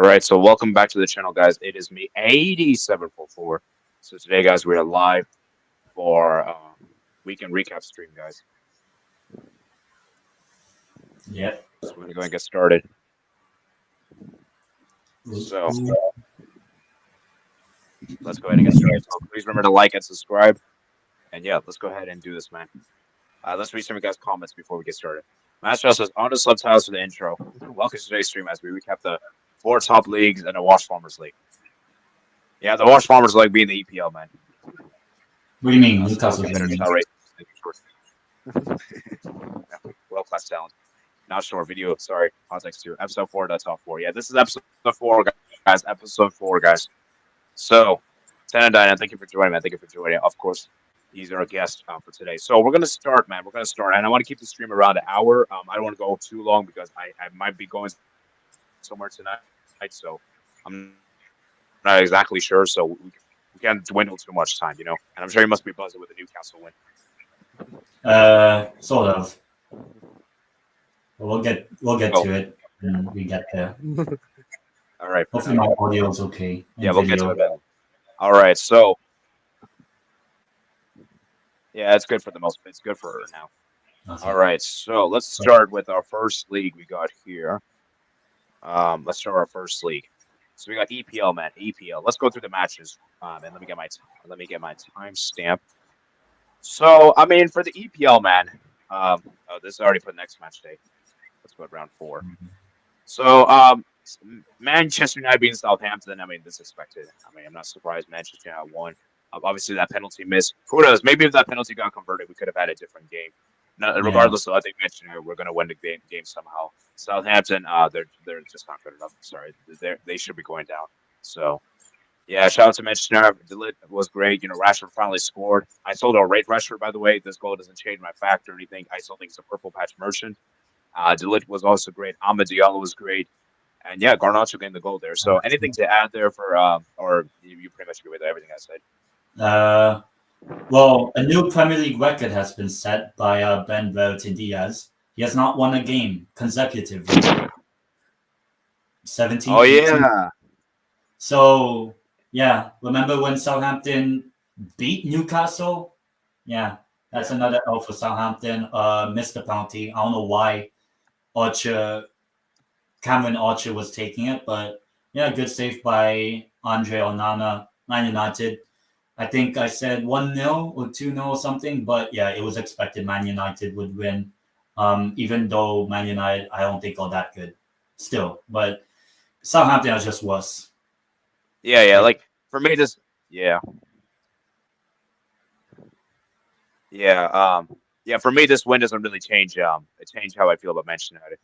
right, so welcome back to the channel, guys. It is me, 8744. So today, guys, we're live for weekend recap stream, guys. Yep. So we're gonna go and get started. So let's go ahead and get started. So please remember to like and subscribe. And yeah, let's go ahead and do this, man. Let's read some of you guys' comments before we get started. Master says, on the subtitles for the intro. Welcome to today's stream as we recap the 4 top leagues and the Wash Farmers League. Yeah, the Wash Farmers League being the EPL, man. What do you mean? Newcastle Union. World-class talent. Not sure. Video, sorry. Context 2. Episode 4, that's top 4. Yeah, this is episode 4, guys. Episode 4, guys. So, 10 and Diana, thank you for joining, man. Thank you for joining. Of course, he's our guest for today. So, we're going to start, man. We're going to start. And I want to keep the stream around an hour. I don't want to go too long because I might be going somewhere tonight. So, I'm not exactly sure. So, we can't dwindle too much time, you know? And I'm sure you must be buzzing with the Newcastle win. Sort of. We'll get to it when we get there. All right. Hopefully my audio is okay. Yeah, we'll get to it. All right, so yeah, it's good for the most. It's good for her now. Okay. All right, so let's start with our first league we got here. Let's start our first league. So we got EPL, man. EPL. Let's go through the matches. And let me get my timestamp. So I mean, for the EPL, man. Oh, this is already for the next match day. Let's go at round 4. Mm-hmm. So Manchester United beating Southampton. I mean, this is expected. I mean, I'm not surprised Manchester United won. Obviously, that penalty miss. Who knows? Maybe if that penalty got converted, we could have had a different game. No, regardless, I think Manchester United we're going to win the game somehow. Southampton, they're just not good enough. Sorry, they should be going down. So, yeah, shout out to Manchester United. De Ligt was great. You know, Rashford finally scored. I still don't rate Rashford, by the way. This goal doesn't change my fact or anything. I still think he's a purple patch merchant. De Ligt was also great. Amad Diallo was great. And yeah, Garnacho getting the goal there. So anything to add there for, or you pretty much agree with everything I said? Well, a new Premier League record has been set by Ben Verity Diaz. He has not won a game consecutively. 17. Oh, yeah. So, yeah, remember when Southampton beat Newcastle? Yeah, that's another L for Southampton. Missed the penalty. I don't know why Cameron Archer was taking it, but yeah, good save by Andre Onana, Man United. I think I said 1-0 or 2-0 or something, but yeah, it was expected Man United would win. Even though Man United, I don't think are that good still, but Southampton are just worse. Yeah, like for me, this, for me, this win doesn't really change how I feel about Manchester United.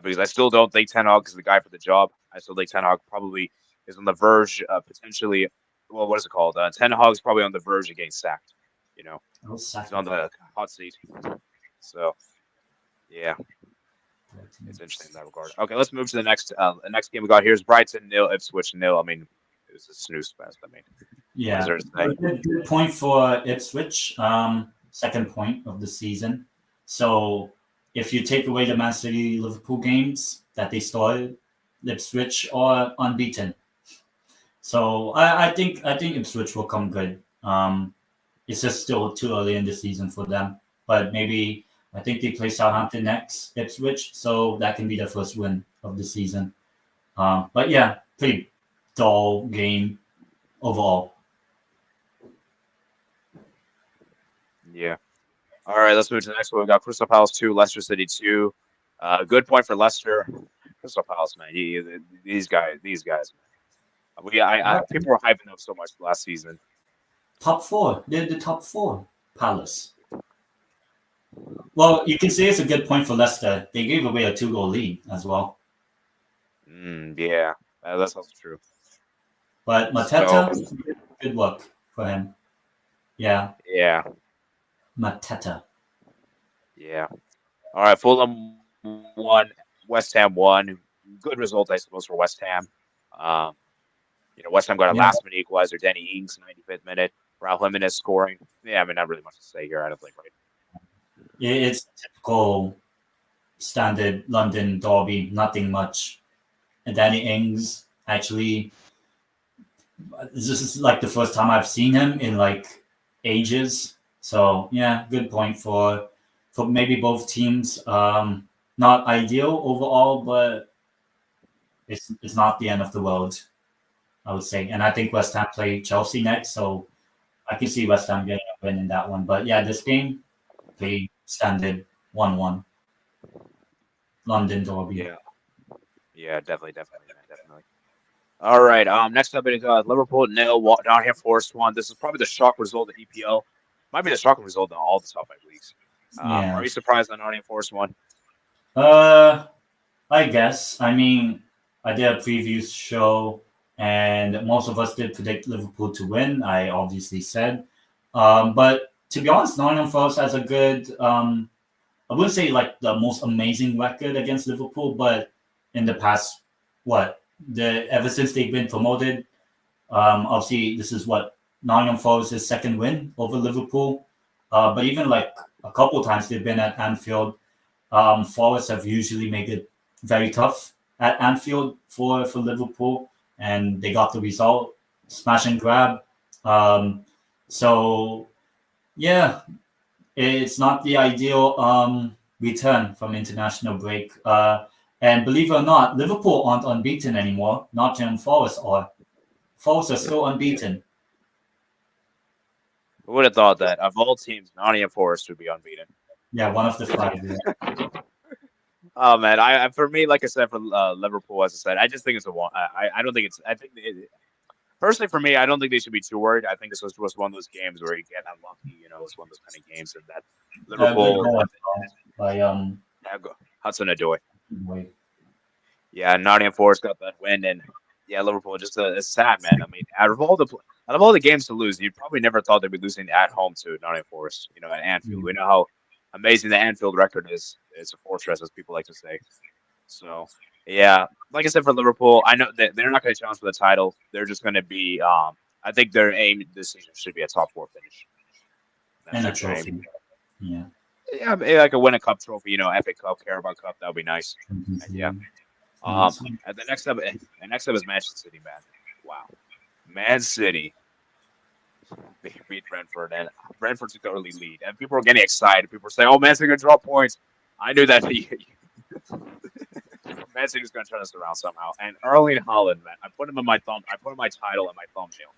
Because I still don't think Ten Hag is the guy for the job. I still think Ten Hag probably is on the verge of potentially, well, what is it called? Ten Hag's probably on the verge of getting sacked. You know, he's on the hot seat. So, yeah, it's interesting in that regard. Okay, let's move to the next game we got here is Brighton 0, Ipswich 0. I mean, it was a snooze fest. I mean, yeah, good point for Ipswich. Second point of the season. So, if you take away the Man City Liverpool games that they started, Ipswich are unbeaten. So I think Ipswich will come good. It's just still too early in the season for them. But maybe I think they play Southampton next, Ipswich, so that can be their first win of the season. But yeah, pretty dull game overall. Yeah. All right, let's move to the next one. We got Crystal Palace 2, Leicester City 2. Good point for Leicester. Crystal Palace, man. These guys, man. People were hyping them so much last season. Top 4. They're the top 4. Palace. Well, you can say it's a good point for Leicester. They gave away a 2-goal lead as well. Yeah, that's also true. But Mateta, good work for him. Yeah. Yeah. Mateta. Yeah. All right. Fulham 1, West Ham 1. Good result, I suppose, for West Ham. West Ham got a last-minute equalizer. Danny Ings, 95th minute. Raul Jimenez scoring. Yeah, I mean, not really much to say here. I don't think, right? It's typical standard London derby. Nothing much. And Danny Ings Actually, this is like the first time I've seen him in like ages. So yeah, good point for maybe both teams. Not ideal overall, but it's not the end of the world, I would say. And I think West Ham play Chelsea next, so I can see West Ham getting a win in that one. But yeah, this game, they standard 1-1. London Derby. Yeah. Yeah, definitely, man, definitely. All right. Next up is Liverpool 0, Nottingham Forest 1. This is probably the shock result of EPL. Might be the shock result of all the top 5 leagues. Yeah. Are you surprised that Nottingham Forest won? I guess. I mean, I did a preview show, and most of us did predict Liverpool to win. I obviously said, but to be honest, Nottingham Forest has a good. I wouldn't say like the most amazing record against Liverpool, but in the past, ever since they've been promoted, obviously this is what Nottingham Forest's second win over Liverpool. But even like a couple times they've been at Anfield, Forest have usually made it very tough at Anfield for Liverpool, and they got the result, smash and grab. So yeah, it's not the ideal return from international break. And believe it or not, Liverpool aren't unbeaten anymore. Nottingham Forest are. Forest are still unbeaten. Who would have thought that of all teams, Nottingham Forest would be unbeaten? Yeah, one of the 5. Yeah. Oh man, for me, like I said, for Liverpool, as I said, I just think it's a one. I don't think it's. I think personally, for me, I don't think they should be too worried. I think this was one of those games where you get unlucky. It's one of those kind of games that Liverpool by Hudson-Odoi. Wait. Yeah, Nottingham Forest got that win, and yeah, Liverpool just it's sad, man. I mean, out of all the games to lose, you'd probably never thought they'd be losing at home to Nottingham Forest. At Anfield, we know how amazing the Anfield record is. It's a fortress, as people like to say. So yeah, like I said, for Liverpool, I know that they're not going to challenge for the title. They're just going to be. I think their aim this season should be a top 4 finish. And a trophy. Yeah. Yeah, maybe like a win a cup trophy, FA Cup, Carabao Cup, that would be nice. Yeah. And the next up is Manchester City, man. Wow, Man City beat Brentford, and Brentford took the early lead, and people were getting excited. People were saying, "Oh, Man City gonna draw points." I knew that Man City's gonna turn this around somehow. And Erling Haaland, man, I put him in my title and my thumbnail.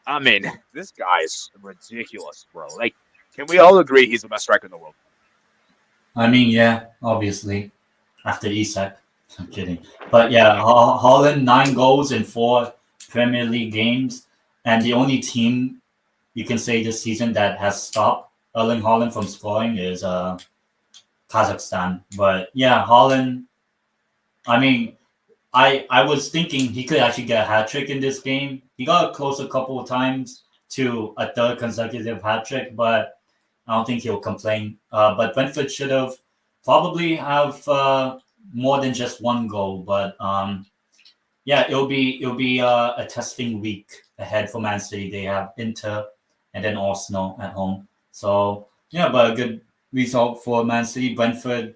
I mean, this guy's ridiculous, bro. Like, can we all agree he's the best striker in the world? I mean, yeah, obviously, after Isak. I'm kidding. But yeah, Haaland, 9 goals in 4 Premier League games. And the only team you can say this season that has stopped Erling Haaland from scoring is Kazakhstan. But yeah, Haaland, I mean, I was thinking he could actually get a hat-trick in this game. He got close a couple of times to a 3rd consecutive hat-trick, but I don't think he'll complain. But Brentford should have probably have more than just 1 goal. But yeah, it'll be a testing week ahead for Man City. They have Inter and then Arsenal at home. So yeah, but a good result for Man City. Brentford,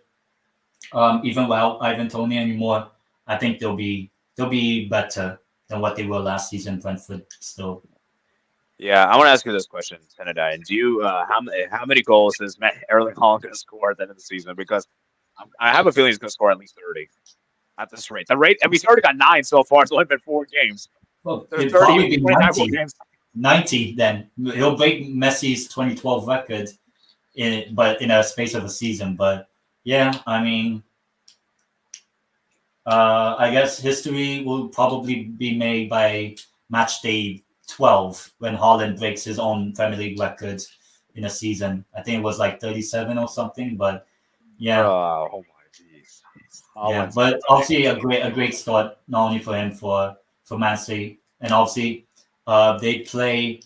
even without Ivan Toney anymore, I think they'll be better than what they were last season. Brentford still. Yeah, I want to ask you this question, Tenadai. And do you how many goals is Erling Haaland going to score at the end of the season? Because I have a feeling he's going to score at least 30 at this rate. And he's already got 9 so far. It's only been 4 games. Well, it'd probably be 90. 90 then. He'll break Messi's 2012 record, but in a space of a season. But yeah, I mean, I guess history will probably be made by match day 12 when Haaland breaks his own Premier League record in a season. I think it was like 37 or something. But yeah. Oh my jeez. Yeah, but obviously a great start not only for him for Man City, and obviously they play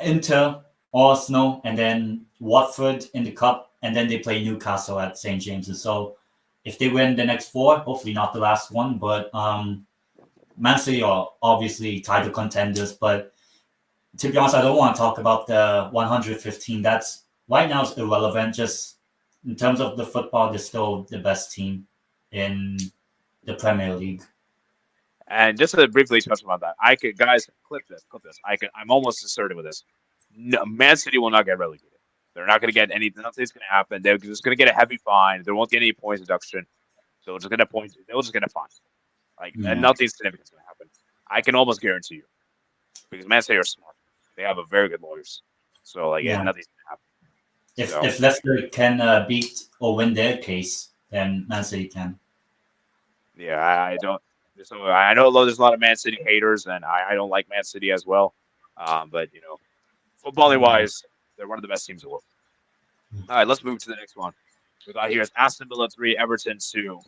Inter, Arsenal, and then Watford in the cup, and then they play Newcastle at St. James's. So if they win the next 4, hopefully not the last one, but Man City are obviously title contenders. But to be honest, I don't want to talk about the 115. That's right now is irrelevant. Just in terms of the football, they're still the best team in the Premier League. And just to briefly touch about that, I could guys clip this. I'm almost certain with this. No, Man City will not get relegated. They're not going to get any. Nothing's going to happen. They're just going to get a heavy fine. They won't get any points deduction. They'll just get a point. They'll just get a fine. And nothing significant is going to happen. I can almost guarantee you, because Man City are smart. They have a very good lawyers. So nothing's going to happen. If Leicester can beat or win their case, then Man City can. Yeah, I don't. So I know there's a lot of Man City haters, and I don't like Man City as well. But footballing wise, they're one of the best teams in the world. All right, let's move to the next one. We got here is Aston Villa 3, Everton 2.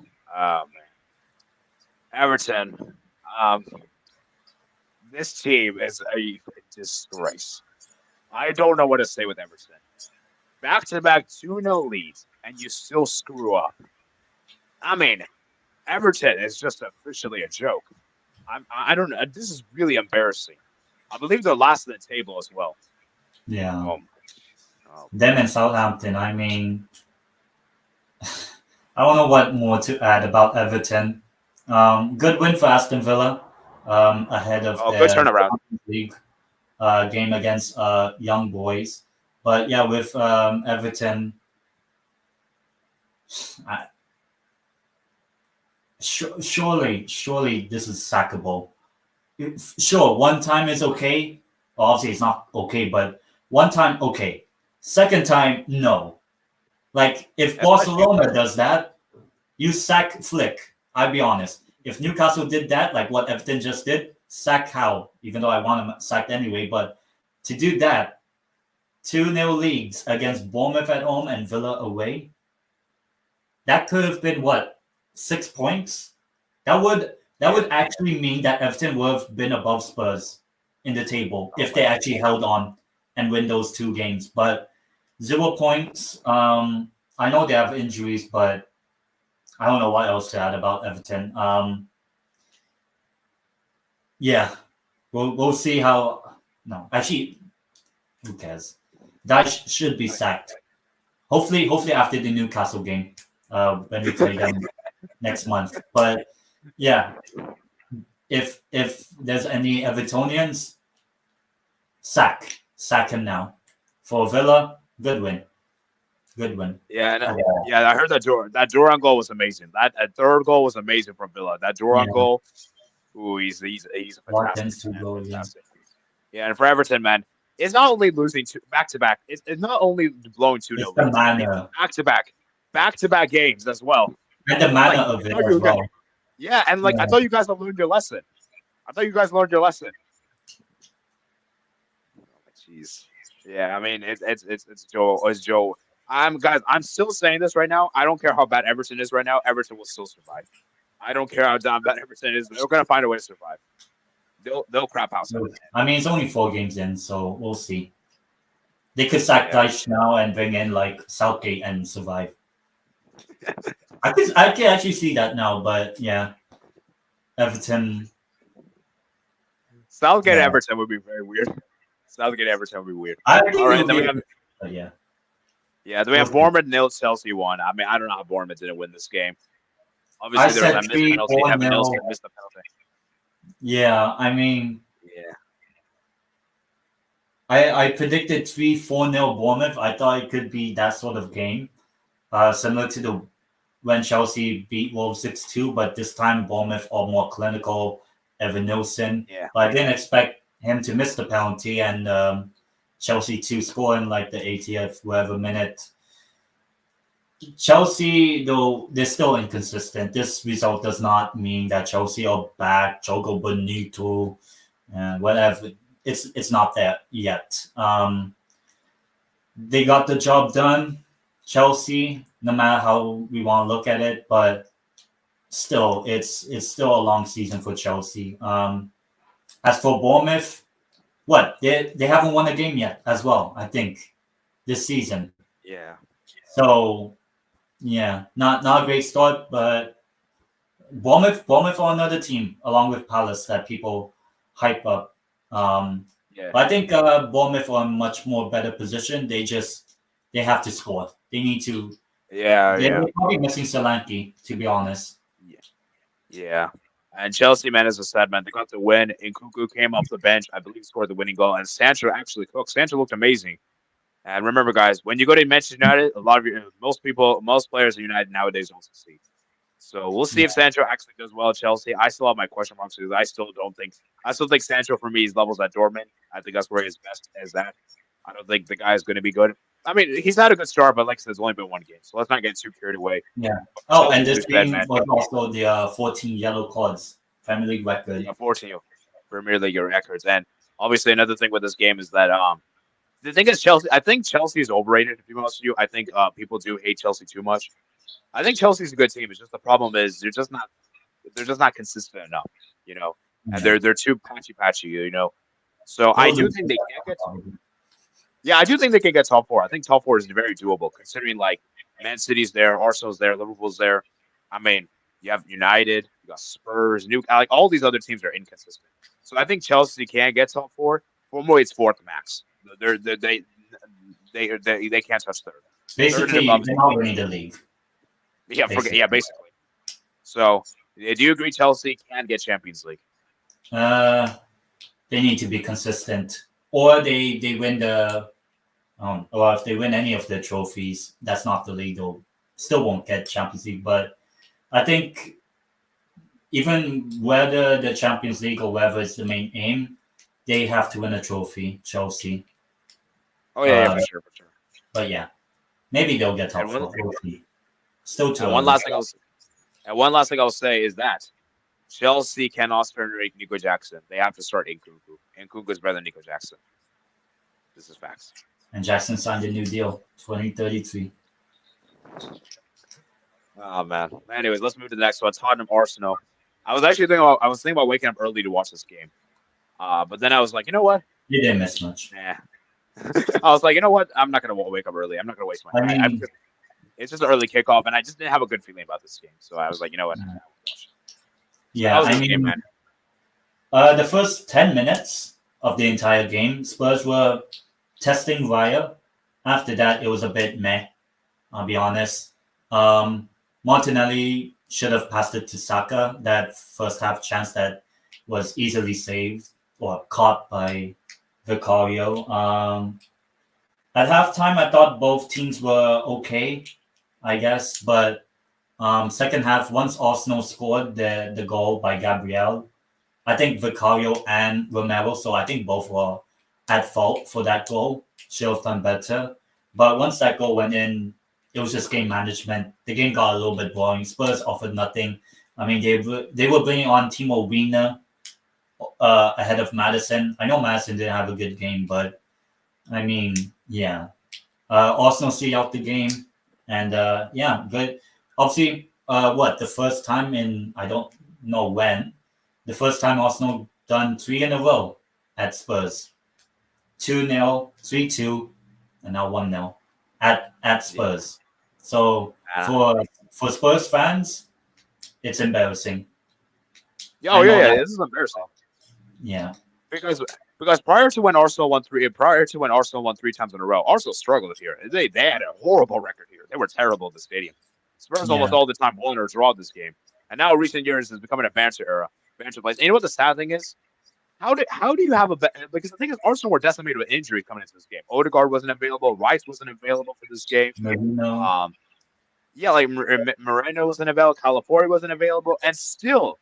Everton. This team is a disgrace. I don't know what to say with Everton. Back-to-back 2-0 leads, and you still screw up. I mean, Everton is just officially a joke. I don't know. This is really embarrassing. I believe they're last in the table as well. Yeah. Them and Southampton. I mean, I don't know what more to add about Everton. Good win for Aston Villa ahead of good turnaround League game against Young Boys. But yeah, with Everton, surely this is sackable. Sure, one time is okay. Well, obviously, it's not okay, but one time, okay. Second time, no. Like, if Barcelona does that, you sack Flick. I'll be honest. If Newcastle did that, like what Everton just did, sack Howe, even though I want him sacked anyway. But to do that, 2-0 leagues against Bournemouth at home and Villa away, that could have been, 6 points? That would actually mean that Everton would have been above Spurs in the table if they actually held on and win those 2 games. But 0 points. I know they have injuries, but I don't know what else to add about Everton. Yeah, we'll see how. No, actually, who cares? Dyche should be sacked. Hopefully after the Newcastle game, when we play them next month. But yeah, if there's any Evertonians, sack him now. For Villa, good win. Yeah, I heard that Duran goal was amazing. That third goal was amazing from Villa. That Duran goal, he's a fantastic. Yeah, and for Everton, man, it's not only losing back to back. It's not only blowing 2-0 back to back games as well. And the manner of it as well. Yeah, and I thought you guys have learned your lesson. Jeez. Yeah, I mean it's Joe. I'm still saying this right now. I don't care how bad Everton is right now. Everton will still survive. I don't care how bad Everton is. They're gonna find a way to survive. They'll crap house. I mean, it's only 4 games in, so we'll see. They could sack Dyche now and bring in Southgate and survive. I can actually see that now, but yeah, Everton. Southgate Everton would be very weird. Southgate Everton would be weird. I think all right, then we have. Yeah, then we have Bournemouth 0, Chelsea 1. I mean, I don't know how Bournemouth didn't win this game. Obviously, there was a missed penalty. Evan Nielsen missed the penalty. Yeah, I mean, I predicted 3-4-0 Bournemouth. I thought it could be that sort of game, similar to when Chelsea beat Wolves 6-2, but this time Bournemouth are more clinical. Evan Nielsen. Yeah. But I didn't expect him to miss the penalty and Chelsea to score in the 80th whatever minute. Chelsea, though, they're still inconsistent. This result does not mean that Chelsea are back. Jogo Bonito, whatever. It's not there yet. They got the job done. Chelsea, no matter how we want to look at it, but still, it's still a long season for Chelsea. As for Bournemouth, they haven't won a game yet as well, I think, this season. Yeah. So, yeah, not a great start, but Bournemouth are another team along with Palace that people hype up. But I think Bournemouth are in a much more better position. They have to score. They need to. They're probably missing Solanke, to be honest. Yeah. And Chelsea, man, as I said, man, they got the win. Nkunku came off the bench. I believe he scored the winning goal. And Sancho actually cooked. Sancho looked amazing. And remember, guys, when you go to Manchester United, a lot of most players at United nowadays don't succeed. So we'll see if Sancho actually does well at Chelsea. I still have my question marks because I still think Sancho for me is levels at Dortmund. I think that's where he's best as that. I don't think the guy is going to be good. I mean, he's had a good start, but like I said, it's only been one game, so let's not get too carried away. Yeah. Oh, and this game was also the 14 yellow cards, Premier League record. Yeah, 14 Premier League records, and obviously another thing with this game is that the thing is Chelsea. I think Chelsea is overrated. To be honest with you, I think people do hate Chelsea too much. I think Chelsea's a good team. It's just the problem is they're just not consistent enough, you know, and they're too patchy, you know. So I do think they can get. Yeah, I do think they can get top four. I think top four is very doable considering like Man City's there, Arsenal's there, Liverpool's there. I mean, you have United, you got Spurs, like all these other teams are inconsistent. So I think Chelsea can get top four. Formally, it's fourth max. They can't touch third. Basically, they're not winning the league. Yeah, basically. So, do you agree Chelsea can get Champions League? They need to be consistent, or they win the, or if they win any of the trophies, that's not the league. They'll still won't get Champions League. But I think even whether the Champions League or whether it's the main aim, they have to win a trophy. Chelsea. Oh yeah, for sure. But yeah, maybe they'll get top four. Still too. And one last thing I'll say is that Chelsea cannot start Nico Jackson. They have to start Nkunku. Nkunku is better than Nico Jackson. This is facts. And Jackson signed a new deal, 2033. Oh man. Anyways, let's move to the next one. Tottenham Arsenal. I was thinking about waking up early to watch this game. But then I was like, you know what? You didn't miss much. Yeah. I was like, you know what? I'm not gonna wake up early. I'm not gonna waste my time. It's just an early kickoff, and I just didn't have a good feeling about this game. So I was like, you know what? Yeah, the first 10 minutes of the entire game, Spurs were testing Raya. After that, it was a bit meh, I'll be honest. Martinelli should have passed it to Saka, that first half chance that was easily saved or caught by Vicario. At halftime, I thought both teams were okay, I guess, but second half, once Arsenal scored the goal by Gabriel, I think Vicario and Romero, so I think both were at fault for that goal. Should have done better. But once that goal went in, it was just game management. The game got a little bit boring. Spurs offered nothing. I mean, they were bringing on Timo Werner ahead of Maddison. I know Maddison didn't have a good game, but I mean, yeah. Arsenal see out the game, and good. Obviously, the first time in I don't know when, the first time Arsenal done 3 in a row at Spurs, 2-0, 3-2, and now 1-0 at Spurs. So for Spurs fans, it's embarrassing. This is embarrassing. Yeah, because prior to when Arsenal won 3 times in a row, Arsenal struggled here. They had a horrible record here. They were terrible at the stadium. Spurs almost all the time won or draw this game, and now recent years is becoming a banter era, banter place. And you know what the sad thing is? How do you have because the thing is Arsenal were decimated with injuries coming into this game. Odegaard wasn't available. Rice wasn't available for this game. Moreno. Moreno wasn't available. Calafiori wasn't available, and still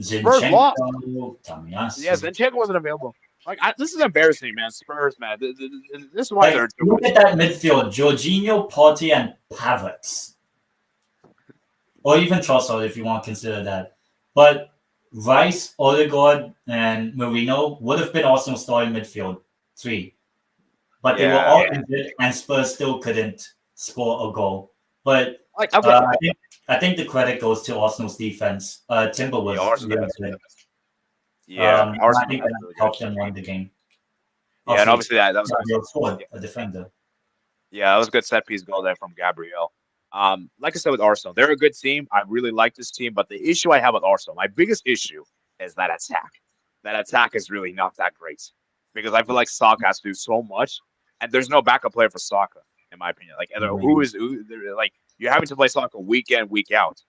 Spurs lost. Zinchenko wasn't available. This is embarrassing, man. Spurs, man. This is why they're doing. Look at that midfield: Jorginho, Partey, and Havertz, or even Trossard, if you want to consider that. But Rice, Odegaard, and Marino would have been Arsenal starting midfield 3. But they were all injured, and Spurs still couldn't score a goal. But I think the credit goes to Arsenal's defense. Timber was really good. I think that helped them win the game. Yeah, and obviously that was a defender. Yeah, that was a good set piece goal there from Gabriel. Like I said with Arsenal, they're a good team. I really like this team, but the issue I have with Arsenal, my biggest issue is that attack. That attack is really not that great because I feel like Saka has to do so much, and there's no backup player for Saka, in my opinion. You're having to play Saka week in, week out,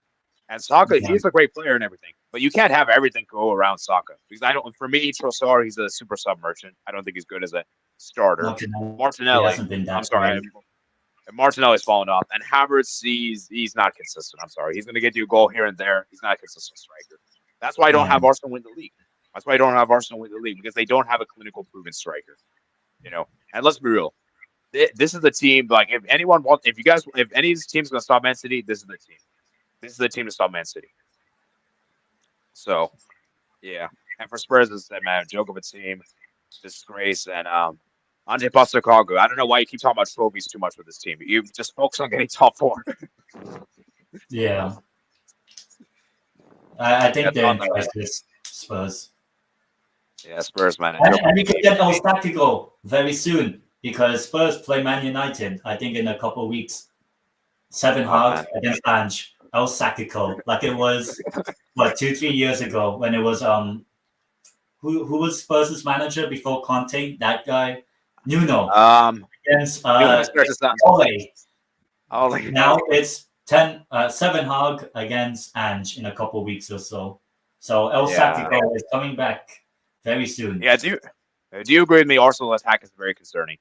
and Saka he's a great player and everything, But you can't have everything go around Saka because I don't. For me, Trossard, he's a super sub merchant. I don't think he's good as a starter. He hasn't been that I'm sorry, great. Martinelli's fallen off, and Havertz, he's not consistent. I'm sorry, he's going to get you a goal here and there. He's not a consistent striker. That's why I don't have Arsenal win the league. That's why I don't have Arsenal win the league because they don't have a clinical proven striker. And let's be real. This is the team. Like, if any of these teams going to stop Man City, this is the team. This is the team to stop Man City. So, yeah. And for Spurs, as I said, man, joke of a team, disgrace, and Ante Postecoglou. I don't know why you keep talking about trophies too much with this team. You just focus on getting top 4. Yeah. I think they're in crisis, Spurs. Yeah, Spurs, man. And we can get our tactical very soon because Spurs play Man United, I think, in a couple of weeks. 7 hard against Ange. El Sackico, like it was 2-3 years ago when it was who was Spurs' manager before Conte? That guy, Nuno. Against Ole. Now it's 7 hard against Ange in a couple of weeks or so. So El Sackico is coming back very soon. Yeah, do you agree with me? Arsenal attack is very concerning.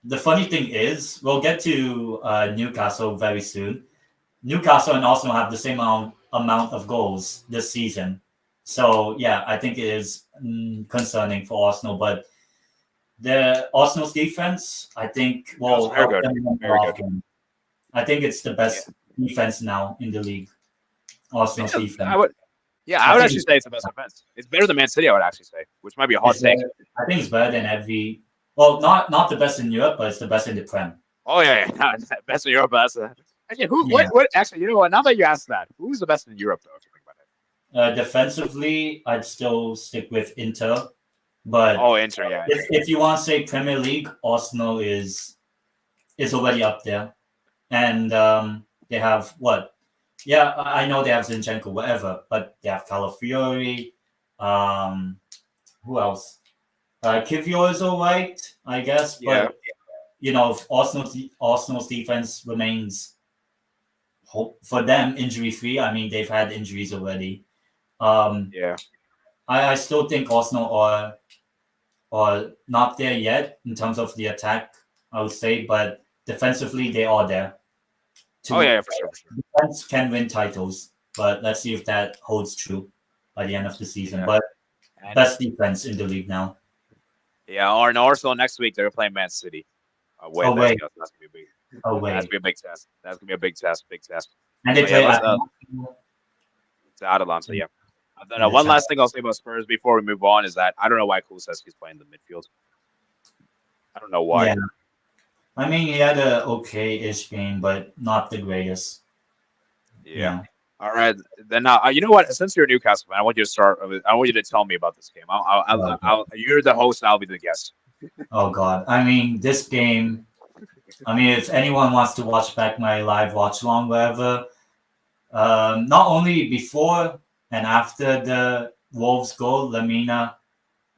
The funny thing is, we'll get to Newcastle very soon. Newcastle and Arsenal have the same amount of goals this season. So, yeah, I think it is concerning for Arsenal. But the Arsenal's defense, I think, will help them more often. I think it's the best defense now in the league. Arsenal's defense. I would actually say it's the best defense. It's better than Man City, I would actually say, which might be a hot take. I think it's better than every... Well, not the best in Europe, but it's the best in the Prem. Oh yeah. Best in Europe. Actually, what? Actually, you know what? Now that you asked that, who's the best in Europe, though? If you think about it. Defensively, I'd still stick with Inter, but Inter, yeah. If you want to say Premier League, Arsenal is already up there, and they have what? Yeah, I know they have Zinchenko, whatever, but they have Calafiori. Who else? Kivior is all right, I guess, but if Arsenal's defense remains for them injury-free. I mean, they've had injuries already. I still think Arsenal are not there yet in terms of the attack, I would say, but defensively they are there. For sure. Defense can win titles, but let's see if that holds true by the end of the season. Yeah. But best defense in the league now. Yeah, or Arsenal next week they're playing Man City. That's gonna be a big. That's gonna be a big test. That's gonna be a big test. And they play it's Atalanta, so yeah. And then one last thing I'll say about Spurs before we move on is that I don't know why Kulusevski's playing the midfield. I don't know why. Yeah. I mean, he had a okay-ish game, but not the greatest. Yeah. All right, then. You know what? Since you're a Newcastle fan, I want you to start. I want you to tell me about this game. You're the host. I'll be the guest. Oh God! I mean, this game. I mean, if anyone wants to watch back my live watch along, wherever, not only before and after the Wolves goal, Lamina,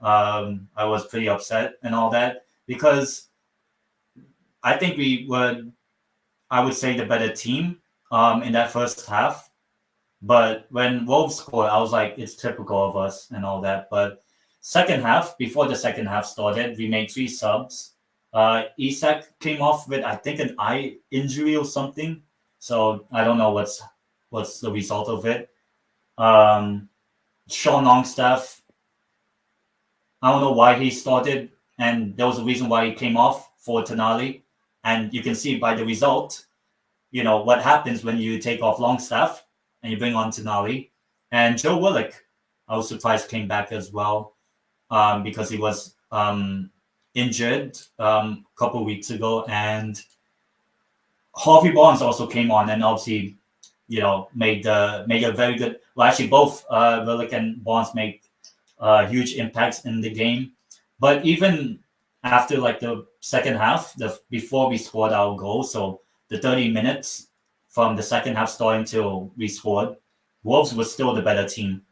I was pretty upset and all that because I think we were, I would say, the better team in that first half. But when Wolves scored, I was like, it's typical of us and all that. But second half, before the second half started, we made 3 subs. Isak came off with, I think, an eye injury or something. So I don't know what's the result of it. Sean Longstaff, I don't know why he started. And there was a reason why he came off for Tonali. And you can see by the result, what happens when you take off Longstaff and you bring on Tonali. And Joe Willock, I was surprised, came back as well because he was injured a couple of weeks ago. And Harvey Barnes also came on and obviously, made a very good. Well, actually, both Willock and Barnes made huge impacts in the game. But even after the second half, before we scored our goal, so the 30 minutes from the second half starting till we scored, Wolves was still the better team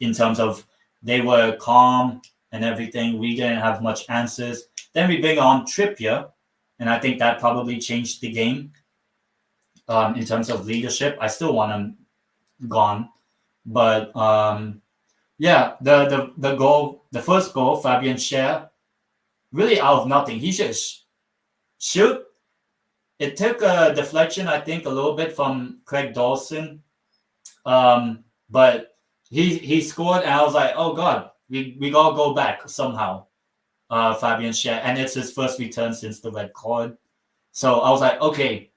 in terms of they were calm and everything. We didn't have much answers. Then we bring on Trippier, and I think that probably changed the game. in terms of leadership. I still want him gone, but the goal, the first goal, Fabian Schär, really out of nothing. He just shoot. It took a deflection, I think, a little bit from Craig Dawson, but he scored, and I was like, oh god, we gotta go back somehow. Fabian Schär, and it's his first return since the red card. So I was like, okay,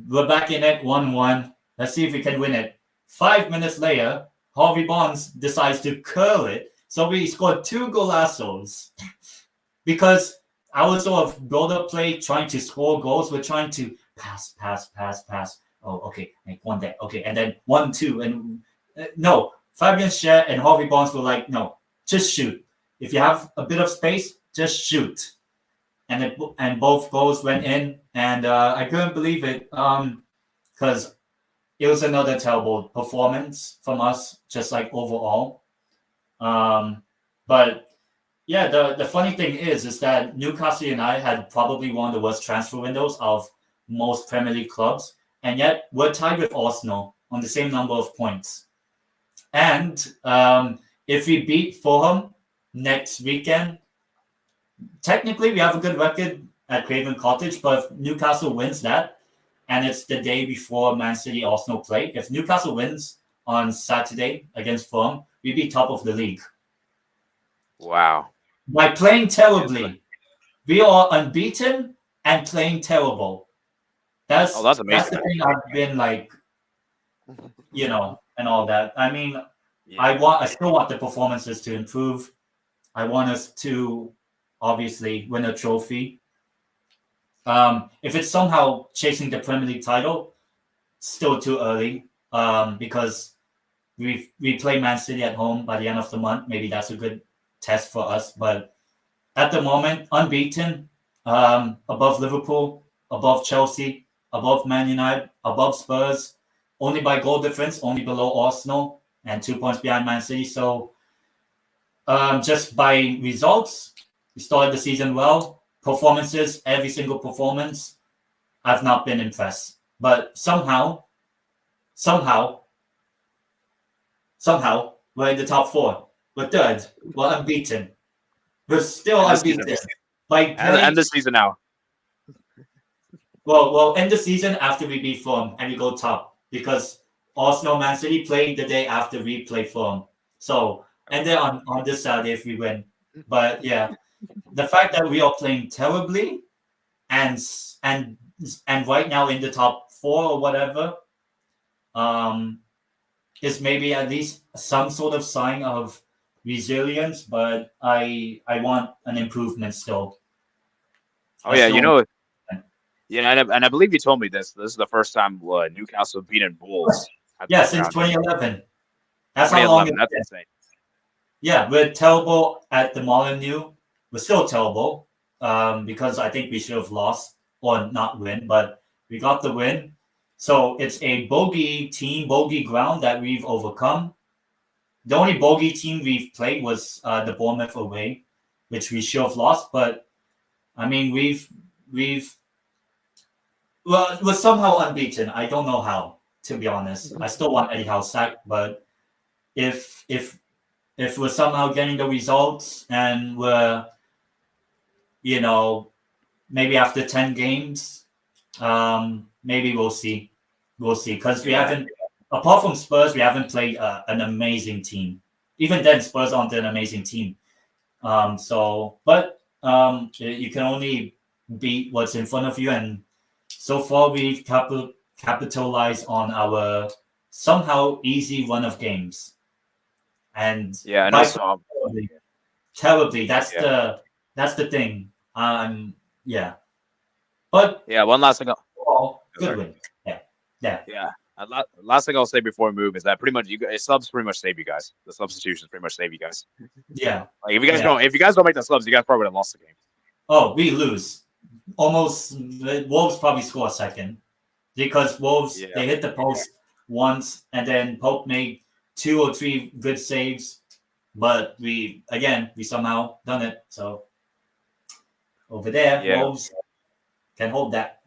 we're back in it, 1-1. Let's see if we can win it. 5 minutes later, Harvey Barnes decides to curl it. So we scored 2 golazos because our sort of build-up play, trying to score goals, we're trying to pass. Oh, okay, make one there. Okay, and then 1-2. And no, Fabian Schär and Harvey Barnes were like, no, just shoot. If you have a bit of space, just shoot. And both goals went in, and I couldn't believe it because it was another terrible performance from us, just like overall. But yeah, the funny thing is that Newcastle United had probably one of the worst transfer windows of most Premier League clubs, and yet we're tied with Arsenal on the same number of points. And if we beat Fulham next weekend, technically we have a good record at Craven Cottage, but if Newcastle wins that, and it's the day before Man City Arsenal play, if Newcastle wins on Saturday against Fulham, we'd be top of the league. Wow. By playing terribly. We are unbeaten and playing terrible. That's amazing. That's the thing I've been like, and all that. I mean, yeah. I still want the performances to improve. I want us to obviously win a trophy. If it's somehow chasing the Premier League title, still too early. Because we play Man City at home by the end of the month. Maybe that's a good test for us. But at the moment, unbeaten, above Liverpool, above Chelsea, above Man United, above Spurs, only by goal difference, only below Arsenal, and 2 points behind Man City. So just by results, we started the season well. Performances, every single performance, I've not been impressed. But somehow, we're in the top 4. We're third. We're unbeaten. We're still unbeaten. End the season now. Well, end the season after we beat Fulham and we go top, because Arsenal, Man City play the day after we play Fulham. So, and then on this Saturday if we win. But yeah, the fact that we are playing terribly and right now in the top 4 or whatever, is maybe at least some sort of sign of resilience, but I want an improvement still. And I believe you told me this. This is the first time Newcastle beaten Wolves. Since 2011. That's how long it's been. Insane. Yeah, we're terrible at the Molineux. We're still terrible because I think we should have lost or not win, but we got the win. So it's a bogey team, bogey ground that we've overcome. The only bogey team we've played was the Bournemouth away, which we should have lost. But I mean, we're somehow unbeaten. I don't know how, to be honest. I still want Eddie Howe sacked, but if we're somehow getting the results and we're, maybe after 10 games, maybe we'll see. Because we haven't, apart from Spurs, we haven't played an amazing team. Even then, Spurs aren't an amazing team. But you can only beat what's in front of you. And so far, we've capitalized on our somehow easy run of games. And terribly. That's the thing. But one last thing. Good win. Yeah. Last thing I'll say before we move is that pretty much subs pretty much save you guys. The substitutions pretty much save you guys. Yeah. Like if you guys don't make the subs, you guys probably would have lost the game. Oh, we lose. Almost. Wolves probably score a second because Wolves they hit the post once and then Pope made 2 or 3 good saves, but we somehow done it. So over there, Wolves can hold that.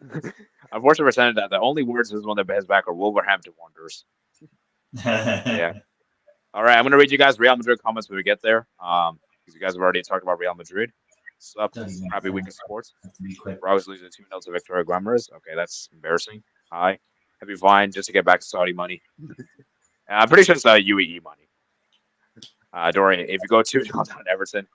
Unfortunately for Senegal, the only words this one that has back are Wolverhampton Wanderers. Yeah. All right, I'm gonna read you guys Real Madrid comments when we get there. Because you guys have already talked about Real Madrid. Sup, crappy week in sports. We're always losing 2-0 to Victoria Grammars. Okay, that's embarrassing. Hi. Heavy fine just to get back to Saudi money. I'm pretty sure it's UAE money. Dorian, if you go 2-0 down Everton,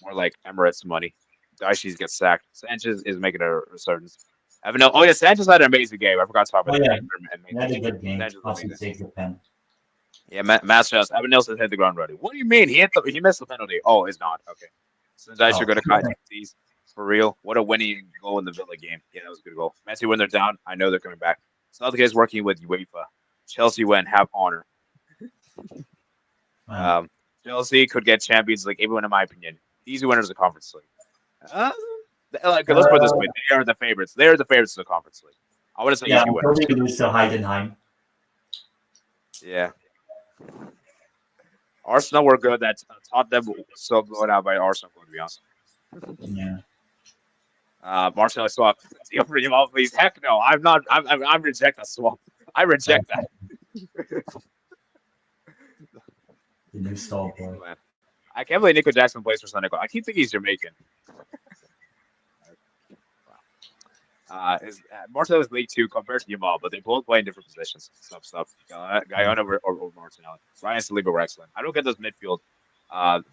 more like Emirates money. Daishi's gets sacked. Sanchez is making a resurgence. Oh yeah, Sanchez had an amazing game. I forgot to talk about yeah. that. He had a good game. Obviously, saved the pen. Yeah, Masters. Evan Nilsson hit the ground running. What do you mean? He missed the penalty. Oh, it's not. Okay. Since I should go to Kai these for real. What a winning goal in the Villa game. Yeah, that was a good goal. Messi, when they're down, I know they're coming back. Southgate's working with UEFA. Chelsea win, have honor. Wow. Chelsea could get Champions League, even in my opinion. Easy winners of the Conference League. Let's put it this way. They are the favorites. They are the favorites of the Conference League. I would say easy winners. Yeah, lose to Heidenheim. Yeah. Arsenal were good. That Tottenham was so blown out by Arsenal, to be honest. Yeah. Marcelo swap. Deal for Yamal, please. Heck no. I'm not. I reject that swap. I reject that. The new star boy. Man. I can't believe Nico Jackson plays for Senegal. I keep thinking he's Jamaican. Marcelo is League 2 compared to Yamal, but they both play in different positions. Stuff. Guyana or Martinelli. Ryan and Saliba were excellent. I don't get those midfield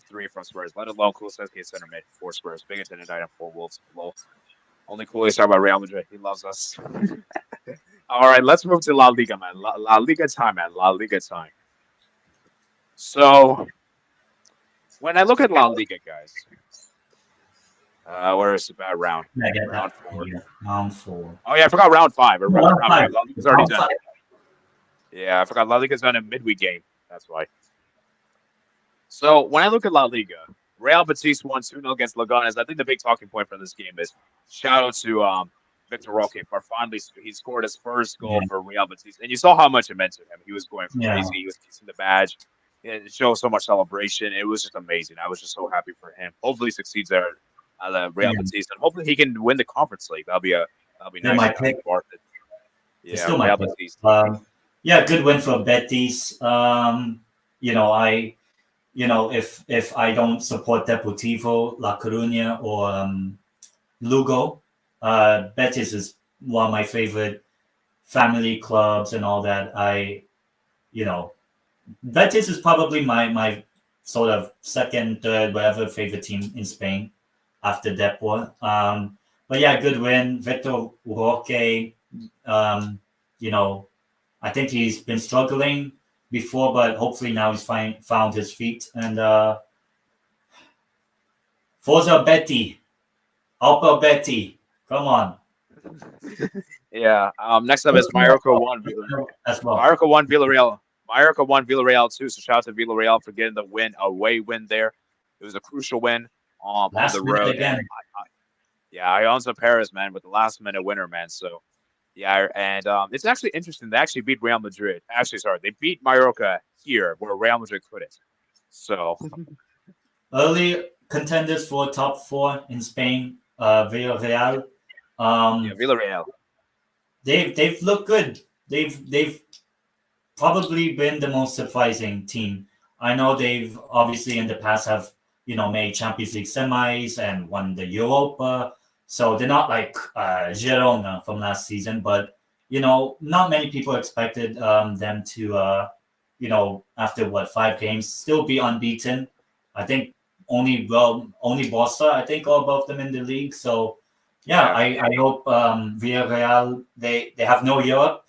three from Spurs, let alone Kulusevski center mid, 4 Spurs. Big attendant item, 4 Wolves. Low. Only cool is talking about Real Madrid. He loves us. All right, let's move to La Liga, man. La Liga time, man. La Liga time. So, when I look at La Liga, guys, where is the bad round? Round 4. Yeah. Round 4. Oh, yeah, I forgot round 5. Round 5. La Liga's already done. 5. Yeah, I forgot La Liga's done a midweek game. That's why. So, when I look at La Liga, Real Betis won 2-0 against Leganes. I think the big talking point from this game is shout out to Victor Roque for finally he scored his first goal for Real Betis, and you saw how much it meant to him. He was going crazy. He was kissing the badge. It showed so much celebration. It was just amazing. I was just so happy for him. Hopefully, he succeeds there at Real Betis, and hopefully, he can win the Conference League. That'll be nice. My pick. Yeah, still my pick. Betis. Good win for Betis. If I don't support Deportivo, La Coruña, or Lugo, Betis is one of my favorite family clubs and all that. Betis is probably my sort of second, third, whatever favorite team in Spain after Depor. But yeah, good win. Victor Roque, I think he's been struggling before, but hopefully now he's found his feet. And Forza Betty, Alpa Betty, come on. Yeah. Next up is Mallorca 1. As well. Mallorca 1 Villarreal. Mallorca 1 Villarreal 2. So shout out to Villarreal for getting the win, away win there. It was a crucial win on the road. Again. Ionza Perez, man, with the last minute winner, man. So. Yeah, and it's actually interesting. They actually beat Real Madrid. They beat Mallorca here, where Real Madrid couldn't. So, early contenders for top 4 in Spain, Villarreal. Villarreal. They've looked good. They've probably been the most surprising team. I know they've obviously in the past have made Champions League semis and won the Europa. So they're not like Girona from last season, but not many people expected them to, after 5 games, still be unbeaten. I think only Barca, I think, are above them in the league. So I hope Villarreal they have no Europe.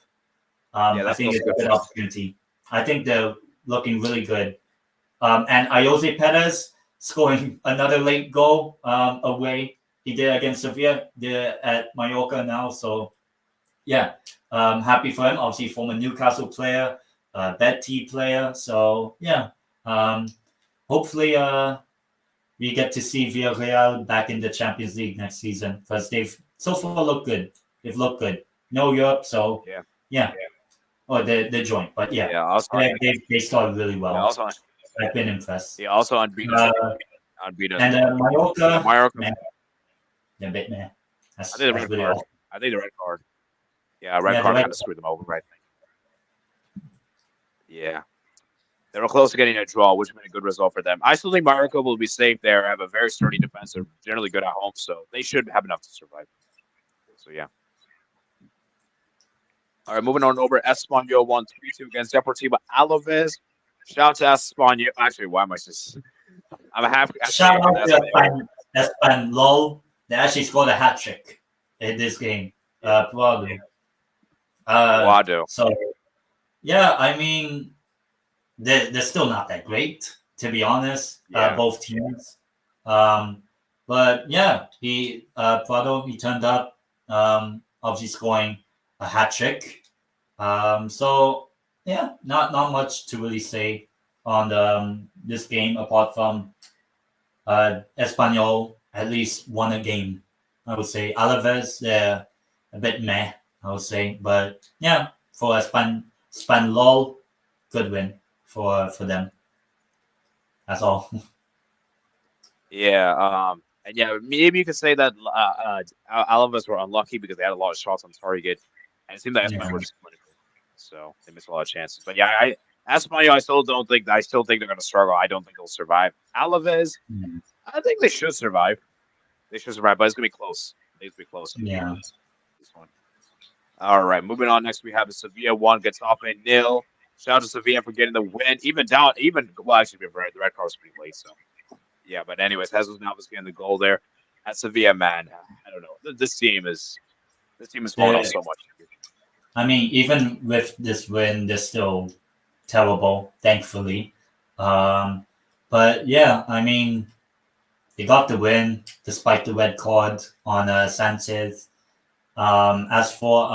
I think it's a good opportunity. I think they're looking really good. And Ionza Perez scoring another late goal away. He did against Sevilla. They're at Mallorca now. So, happy for him. Obviously, former Newcastle player, Betty player. So, hopefully we get to see Villarreal back in the Champions League next season because they've so far looked good. They've looked good. No Europe, so Or they're joint, but they started really well. I've been impressed. Yeah, also unbeaten. And Mallorca. Man. Yeah, bit man. That's really awesome. I think the red card. Yeah, red card kind of screwed them over, I think. Yeah. They were close to getting a draw, which would be a good result for them. I still think Morocco will be safe there. Have a very sturdy defense. They're generally good at home, so they should have enough to survive. So, yeah. All right, moving on over. Espanyol won 3-2 against Deportivo Alaves. Shout out to Espanyol. Actually, why am I just... I'm a half... Shout out to Espanyol. They actually scored a hat trick in this game. Probably. So, yeah, I mean, they're still not that great, to be honest. Both teams. But yeah, Prado, he turned up, obviously scoring a hat trick. So yeah, not much to really say on this game apart from Espanyol at least won a game. I would say Alaves, they're a bit meh, I would say, but yeah, for Espanyol, good win for them. That's all. Yeah, and yeah, maybe you could say that Alaves were unlucky because they had a lot of shots on target, and it seemed like Espanyol were just clinical, so they missed a lot of chances. But yeah, Espanyol, I still think they're going to struggle. I don't think they'll survive. Alaves, I think they should survive. They should survive, but it's going to be close. I think it's going to be close. Yeah. This one. All right, moving on. Next, we have Sevilla 1, Getafe 0. Shout out to Sevilla for getting the win. Actually, the red card was pretty late, so. Yeah, but anyways, Jesus Navas getting the goal there at Sevilla, man. I don't know. This team is falling off so much. I mean, even with this win, they're still terrible, thankfully. But yeah, I mean, they got the win despite the red card on Sanchez. As for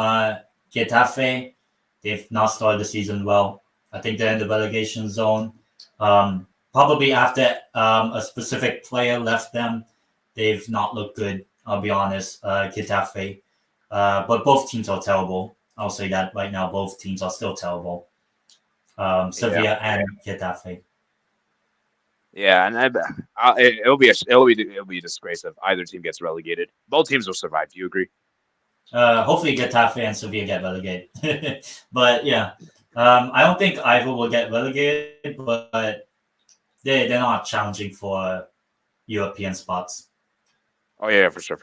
Getafe, they've not started the season well. I think they're in the relegation zone. Probably after a specific player left them, they've not looked good, I'll be honest, Getafe. But both teams are terrible. I'll say that right now. Both teams are still terrible. Sevilla and Getafe. Yeah, and it'll be a disgrace if either team gets relegated. Both teams will survive. Do you agree? Hopefully Getafe and Sevilla get relegated. But yeah, I don't think either will get relegated, but they're not challenging for European spots. Oh yeah, for sure.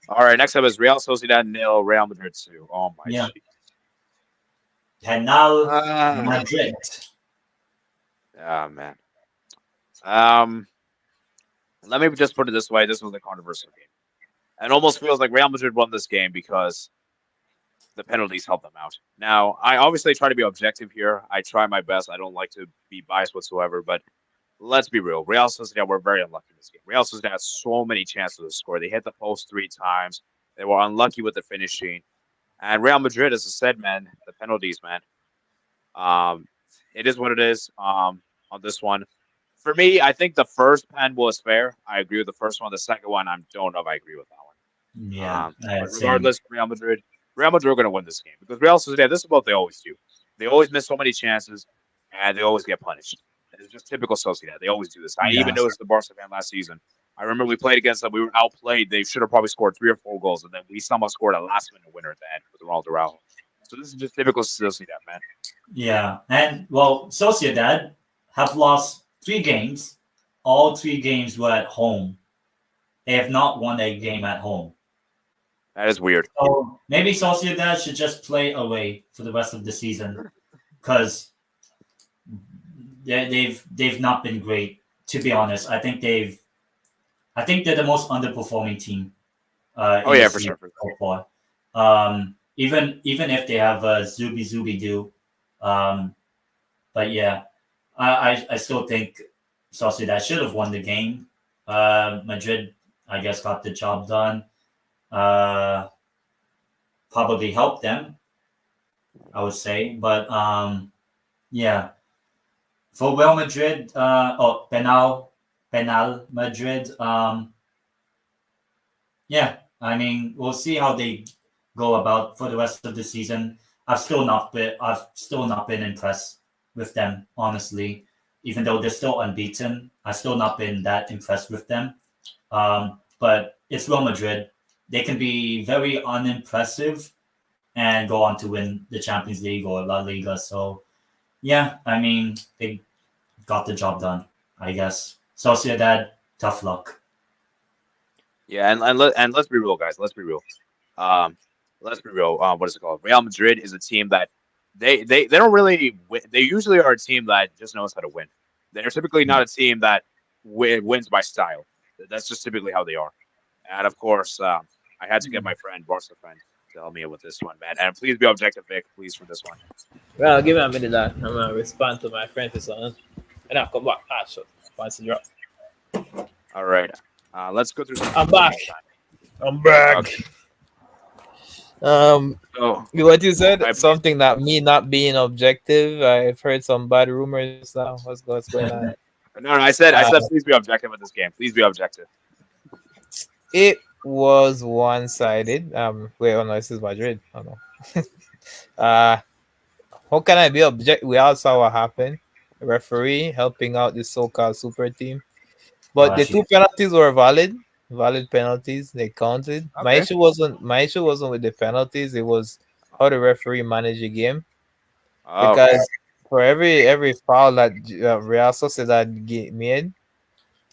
All right, next up is Real Sociedad 0, Real Madrid 2. Oh my God. Penal Madrid. Oh man. Let me just put it this way: this was a controversial game. It almost feels like Real Madrid won this game because the penalties helped them out. Now, I obviously try to be objective here. I try my best. I don't like to be biased whatsoever, but let's be real. Real Sociedad were very unlucky in this game. Real Sociedad had so many chances to score. They hit the post 3 times. They were unlucky with the finishing. And Real Madrid, as I said, man, the penalties, man. It is what it is on this one. For me, I think the first pen was fair. I agree with the first one. The second one, I don't know if I agree with that one. Yeah. Regardless, Real Madrid are going to win this game because Real Sociedad, this is what they always do. They always miss so many chances, and they always get punished. It's just typical Sociedad. They always do this. I even noticed the Barca fan last season. I remember we played against them. We were outplayed. They should have probably scored 3 or 4 goals, and then we somehow scored a last-minute winner at the end with Ronaldo Araujo. So this is just typical Sociedad, man. Yeah, and well, Sociedad have lost 3 games. All 3 games were at home. They have not won a game at home. That is weird. So maybe Sociedad should just play away for the rest of the season because they've not been great. To be honest, I think they're the most underperforming team. For sure. So far. Even if they have a Zubi do, but yeah, I still think Sociedad should have won the game. Madrid, I guess, got the job done. Probably helped them, I would say, but yeah. For Real Madrid, Penal Madrid. Yeah, I mean, we'll see how they go about for the rest of the season. I've still not been impressed with them, honestly. Even though they're still unbeaten, I've still not been that impressed with them. But it's Real Madrid. they can be very unimpressive and go on to win the Champions League or La Liga. So yeah, I mean they got the job done, I guess. Sociedad, tough luck. Yeah, and let's be real, guys. Let's be real. Um, let's be real. What is it called? Real Madrid is a team that they don't really win. They usually are a team that just knows how to win. They're typically not a team that wins by style. That's just typically how they are. And of course, I had to get my friend, Barca friend, to help me out with this one, man. And please be objective, Vic, please, for this one. Well, give me a minute, that I'm gonna respond to my friend for something, and I'll come back. Ah, sure. Once you drop, All right. Let's go through some. I'm back. I'm back. Okay. So, What you said, I- something that me not being objective. I've heard some bad rumors now. What's going on? no, I said, please be objective with this game. Please be objective. It was one-sided. Wait, oh no, this is Madrid. Oh no. How can I be objective? We all saw what happened. The referee helping out this so-called super team, but the two penalties were valid penalties. They counted. Okay. My issue wasn't with the penalties. It was how the referee managed the game. Oh, Because for every foul that Real Sociedad made,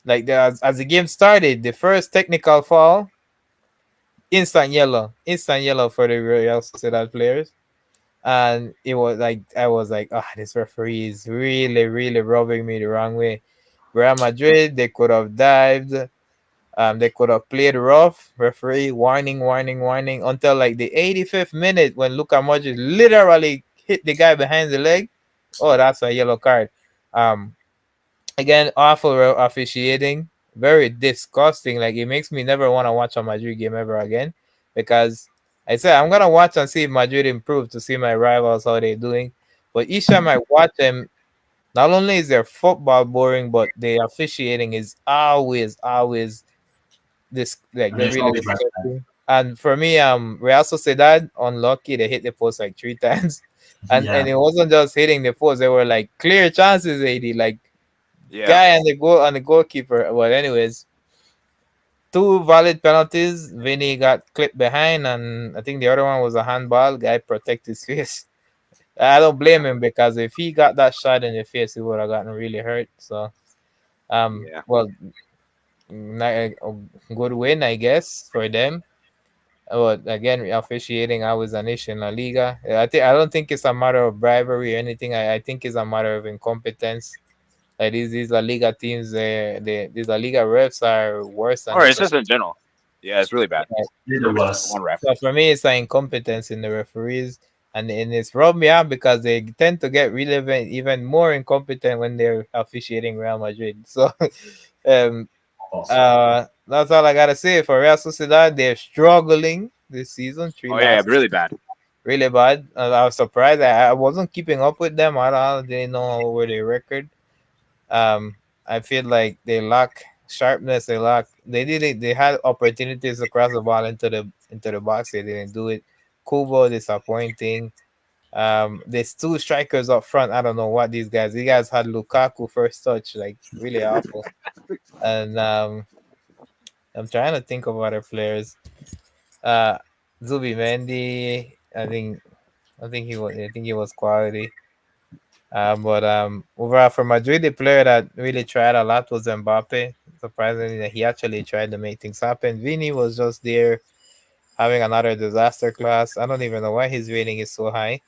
like as the game started, the first technical foul, instant yellow for the Real Sociedad players, and it was like I was like, this referee is really really rubbing me the wrong way. Real Madrid, they could have dived. They could have played rough. Referee warning until like the 85th minute when Luka Modric literally hit the guy behind the leg. Oh, that's a yellow card. Again, awful officiating, very disgusting. Like it makes me never want to watch a Madrid game ever again, because I said I'm gonna watch and see if Madrid improve to see my rivals how they're doing. But each time I watch them, not only is their football boring, but the officiating is always this like And it's really always like that. disgusting. And for me, Real Sociedad unlucky. They hit the post like 3 times, and Yeah. it wasn't just hitting the post. They were like clear chances. 80 like yeah. guy and the goalkeeper. Well, anyways, 2 valid penalties. Vinny got clipped behind, and I think the other one was a handball. Guy protect his face. I don't blame him, because if he got that shot in the face, he would have gotten really hurt. So, Yeah. well, a good win, I guess, for them. But again, officiating always an issue in La Liga. I don't think it's a matter of bribery or anything. I think it's a matter of incompetence. Like these La Liga teams, these La Liga refs are worse than Or the it's just in general. Yeah, it's really bad. It was. One ref. So for me, it's an incompetence in the referees, and it's rubbed me out because they tend to get relevant, even more incompetent when they're officiating Real Madrid. So, that's all I gotta say for Real Sociedad. They're struggling this season. Oh yeah, really bad. Really bad. I was surprised. I wasn't keeping up with them at all. Didn't know where their record. I feel like they lack sharpness. They had opportunities to cross the ball into the box. They didn't do it. Kubo disappointing. There's 2 strikers up front. I don't know what these guys. These guys had Lukaku first touch, like really awful. And I'm trying to think of other players. Zubimendi, I think he was quality. But overall for Madrid, the player that really tried a lot was Mbappe. Surprisingly, that he actually tried to make things happen. Vini was just there having another disaster class. I don't even know why his rating is so high.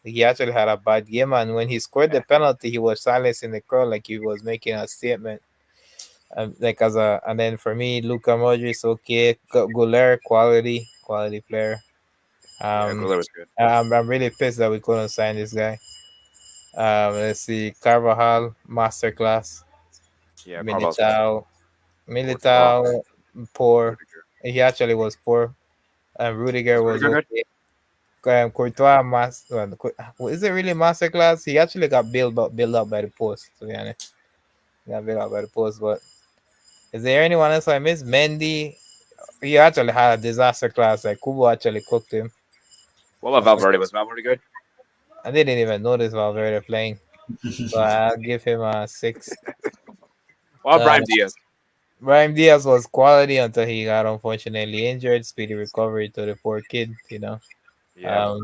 He actually had a bad game, and when he scored the penalty, he was silencing the crowd like he was making a statement. And then for me, Luka Modric, okay, Guler, quality player. Yeah, Guler was good. I'm really pissed that we couldn't sign this guy. Let's see, Carvajal, masterclass. Yeah, Carvalho's good. Militao, poor. Rudiger. He actually was poor. Rudiger was Rudiger good? okay. Courtois, is it really masterclass? He actually got built up by the post. To be honest, he got built up by the post. But is there anyone else I missed? Mendy. He actually had a disaster class. Like Kubo actually cooked him. What about Valverde? Was Valverde good? I didn't even notice Valverde playing, so I'll give him a 6. What about Brahim Diaz? Ryan Diaz was quality until he got unfortunately injured. Speedy recovery to the poor kid, you know. Yeah. Um,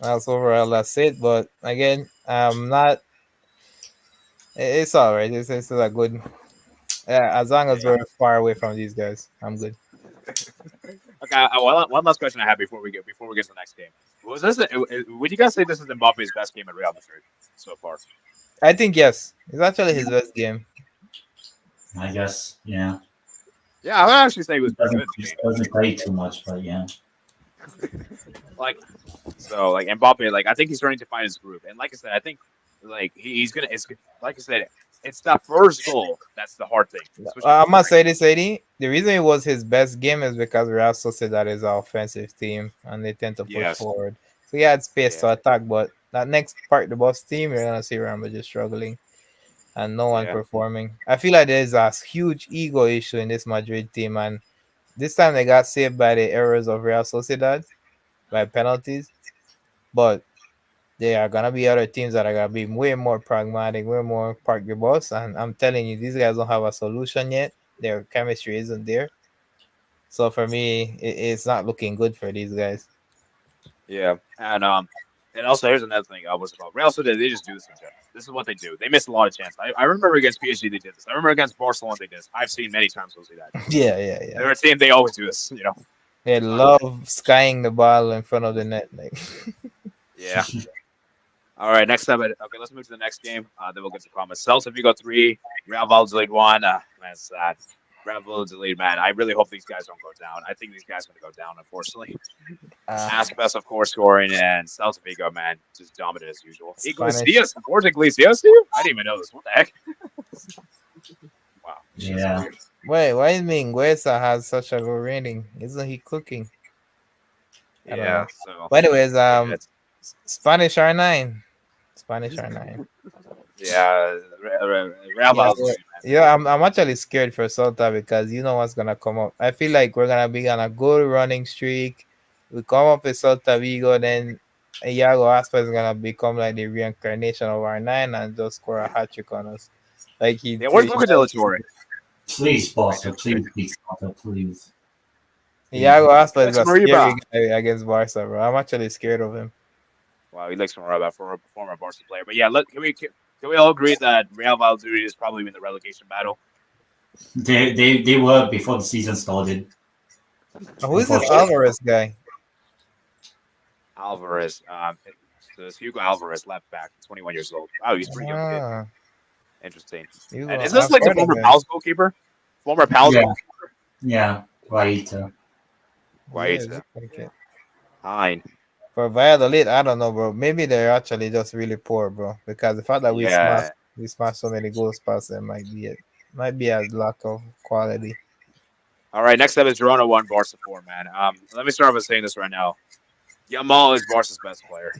that's overall that's it. But again, not. It's all right. It's a good. As long as Yeah. we're far away from these guys, I'm good. Okay. One last question I have before we get to the next game. Was this? Would you guys say this is Mbappe's best game at Real Madrid so far? I think yes. It's actually his best game. I guess, yeah. Yeah, I would actually say he was He pretty doesn't, good in he the game. doesn't play too much, but yeah. Like so, like Mbappe, like I think he's starting to find his groove. And like I said, I think like he's gonna. It's like I said, it's that first goal that's the hard thing, especially I against must Real. say this, Eddie. The reason it was his best game is because Real Sociedad is our offensive team and they tend to push Yes. forward. So he had space Yeah. to attack, but that next part, the boss team, you're gonna see Real Madrid struggling and no one Yeah. performing. I feel like there's a huge ego issue in this Madrid team, and this time they got saved by the errors of Real Sociedad by penalties. But there are gonna be other teams that are gonna be way more pragmatic, way more park the bus. And I'm telling you, these guys don't have a solution yet. Their chemistry isn't there. So for me, it's not looking good for these guys. Yeah. And also here's another thing. Was about Real Sociedad. They just do this in general. This is what they do. They miss a lot of chances. I remember against PSG they did this. I remember against Barcelona they did this. I've seen many times they'll do that. Yeah, yeah, yeah. They're a team. They always do this. You know. They love skying the ball in front of the net. Like, Yeah. All right. Next up. Okay. Let's move to the next game. Then we'll get to comments. Celta Vigo 3. Real Valladolid 1. Man, it's sad. Real Valladolid, man. I really hope these guys don't go down. I think these guys are going to go down, unfortunately. Aspas, of course, scoring, and Celta Vigo, man, just dominant as usual. Spanish. Iglesias, unfortunately, Iglesias, too? I didn't even know this. What the heck? Wow. Yeah. wait, why is Mingueza has such a low rating? Isn't he cooking? I don't Yeah. know. So. But anyways, Yeah. It's, Spanish R9. Spanish R9. yeah. Real Yeah, Valladolid, man. yeah, I'm actually scared for Salta because you know what's gonna come up. I feel like we're gonna be on a good running streak. We come up with Salta Vigo, then Iago Aspas is gonna become like the reincarnation of R9 and just score a hat trick on us. Like Yeah. Where's Luca Del Torre? Please, Barca, please beat Barca, please. Iago Aspas is Alex a scary Mariba. guy against Barca, bro. I'm actually scared of him. Wow, he likes Mariba for a former Barca player. But yeah, can we all agree that Real Valladolid is probably in the relegation battle? They were before the season started. Who is this Unfortunately. Alvarez guy? Alvarez. So it's Hugo Alvarez, left back, 21 years old. Wow, he's pretty young kid. Ah, Interesting. Hugo, And is this I've like the heard of former him. Pals goalkeeper? Former Pals Yeah. goalkeeper? Yeah, right. Guaita. Okay. Fine. For Valladolid, I don't know, bro. Maybe they're actually just really poor, bro. Because the fact that Yeah. we smashed so many goals past them might be a lack of quality. All right, next up is Girona 1, Barca 4, man. Let me start with saying this right now. Yamal is Barca's best player.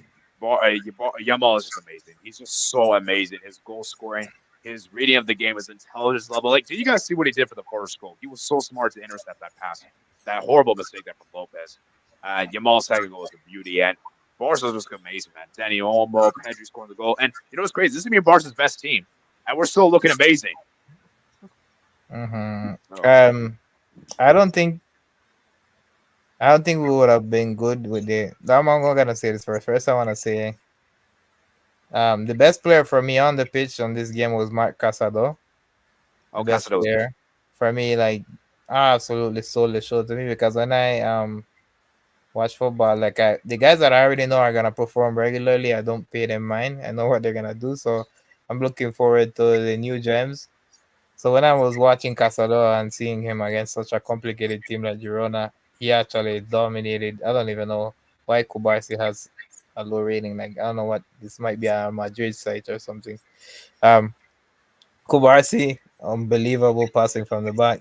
Yamal is just amazing. He's just so amazing. His goal scoring, his reading of the game, his intelligence level. Like, did you guys see what he did for the first goal? He was so smart to intercept that pass. That horrible mistake there from Lopez. Yamal's second goal was a beauty. And Barca's was amazing, man. Danny Olmo, Pedri scoring the goal. And you know what's crazy? This is going to be Barca's best team. And we're still looking amazing. Mm-hmm. Oh. I don't think we would have been good with the. I'm not gonna say this first. First, I want to say, the best player for me on the pitch on this game was Mark Casado. Oh, Best Casado was good. player for me, like absolutely stole the show to me because when I watch football, like the guys that I already know are gonna perform regularly, I don't pay them mind. I know what they're gonna do, so I'm looking forward to the new gems. So when I was watching Casado and seeing him against such a complicated team like Girona, he actually dominated. I don't even know why Kubarsi has a low rating. Like I don't know what this might be a Madrid site or something. Um, Kubarsi, unbelievable passing from the back.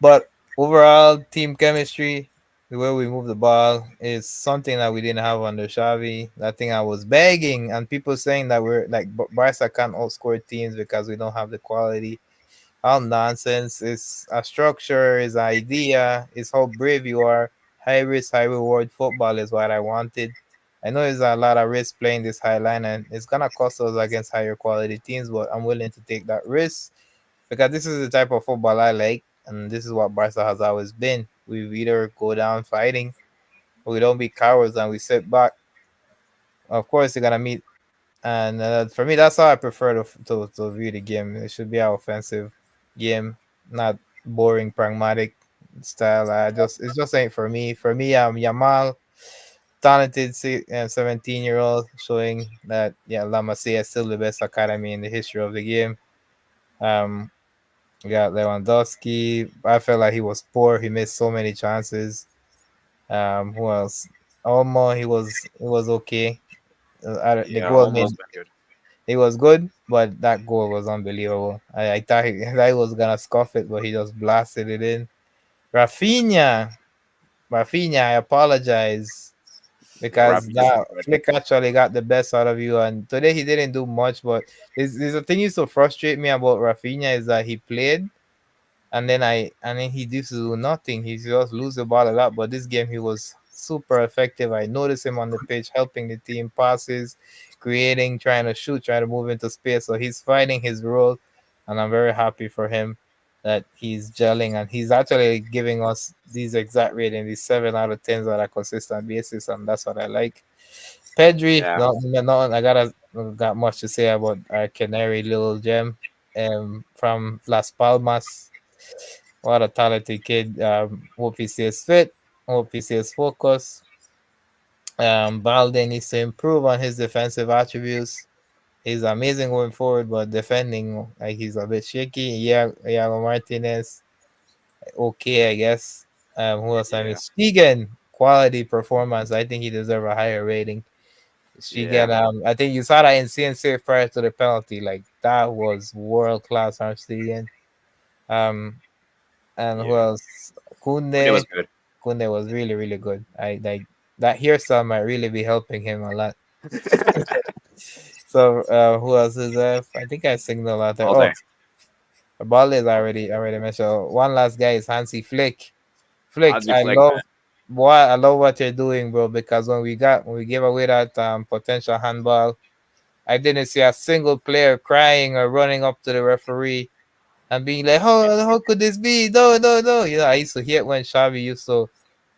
But overall, team chemistry, the way we move the ball is something that we didn't have under Xavi. I think I was begging, and people saying that we're like Barca can't outscore teams because we don't have the quality. All nonsense. It's a structure, it's an idea, it's how brave you are. High risk, high reward football is what I wanted. I know there's a lot of risk playing this high line, and it's gonna cost us against higher quality teams, but I'm willing to take that risk. because this is the type of football I like, and this is what Barca has always been. We either go down fighting, or we don't be cowards and we sit back. Of course, they're gonna meet, and for me, that's how I prefer to view the game. It should be an offensive game, not boring, pragmatic style. I just It just ain't for me. For me, Yamal, talented 17-year-old, showing that La Masia is still the best academy in the history of the game. Um, we got Lewandowski. I felt like he was poor. He missed so many chances. Who else? Olmo, he was okay. The Yeah, goal made almost been good. It was good, but that goal was unbelievable. I thought I was gonna scuff it, but he just blasted it in. Rafinha, Rafinha, I apologize Yeah, because Rafinha's been that good. Flick actually got the best out of you, and today he didn't do much. But there's a thing used to frustrate me about Rafinha is that he played and then he used to do nothing. He just lose the ball a lot. But this game he was super effective. I noticed him on the pitch helping the team passes, creating, trying to shoot, trying to move into space. So he's finding his role, and I'm very happy for him that he's gelling and he's actually giving us these exact rating, these 7 out of 10s on a consistent basis, and that's what I like. Pedri, Yeah, no, I got much to say about our canary little gem from Las Palmas. What a talented kid. Hope he stays fit. Hope he stays focused. Balde needs to improve on his defensive attributes. He's amazing going forward, but defending, like, he's a bit shaky. Yeah, Iago Martinez, okay, I guess. Who else? I mean, yeah, Spigen, quality performance. I think he deserves a higher rating. yeah, Spigen, I think you saw that insane save prior to the penalty. Like, that was world class from Spigen. Um, and who yeah. else? When it was Kunde. good. Kunde was really, really good. I like that hairstyle might really be helping him a lot. So who else is there? I think I signaled out there. All day. Oh, Ball is All day. already mentioned. One last guy is Hansi Flick. Flick, Hansi Flick, man. I love what you're doing, bro. Because when we gave away that potential handball, I didn't see a single player crying or running up to the referee and being like, how could this be? No, no, no. I used to hear it when Xavi used to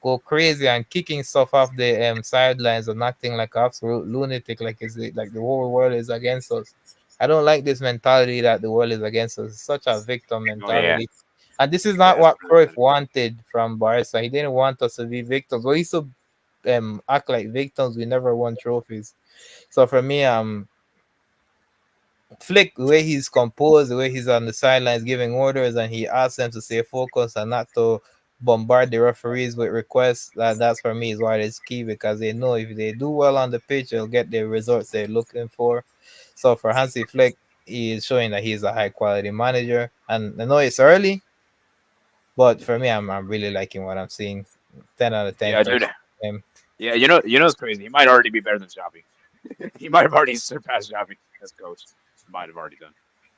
go crazy and kicking stuff off the sidelines and acting like an absolute lunatic, like the whole world is against us. I don't like this mentality that the world is against us. It's such a victim Oh yeah, mentality. And this is yeah. not That's what really Cruyff bad. wanted from Barca. He didn't want us to be victims. We used to act like victims. We never won trophies. So for me, Flick, the way he's composed, the way he's on the sidelines giving orders, and he asks them to stay focused and not to bombard the referees with requests. That's for me is why it's key because they know if they do well on the pitch, they'll get the results they're looking for. So for Hansi Flick, he is showing that he's a high quality manager. And I know it's early, but for me, I'm really liking what I'm seeing. 10 out of 10 Yeah, for dude. him. Yeah, it's crazy. He might already be better than Xavi. He might have already surpassed Xavi as coach. Might have already done.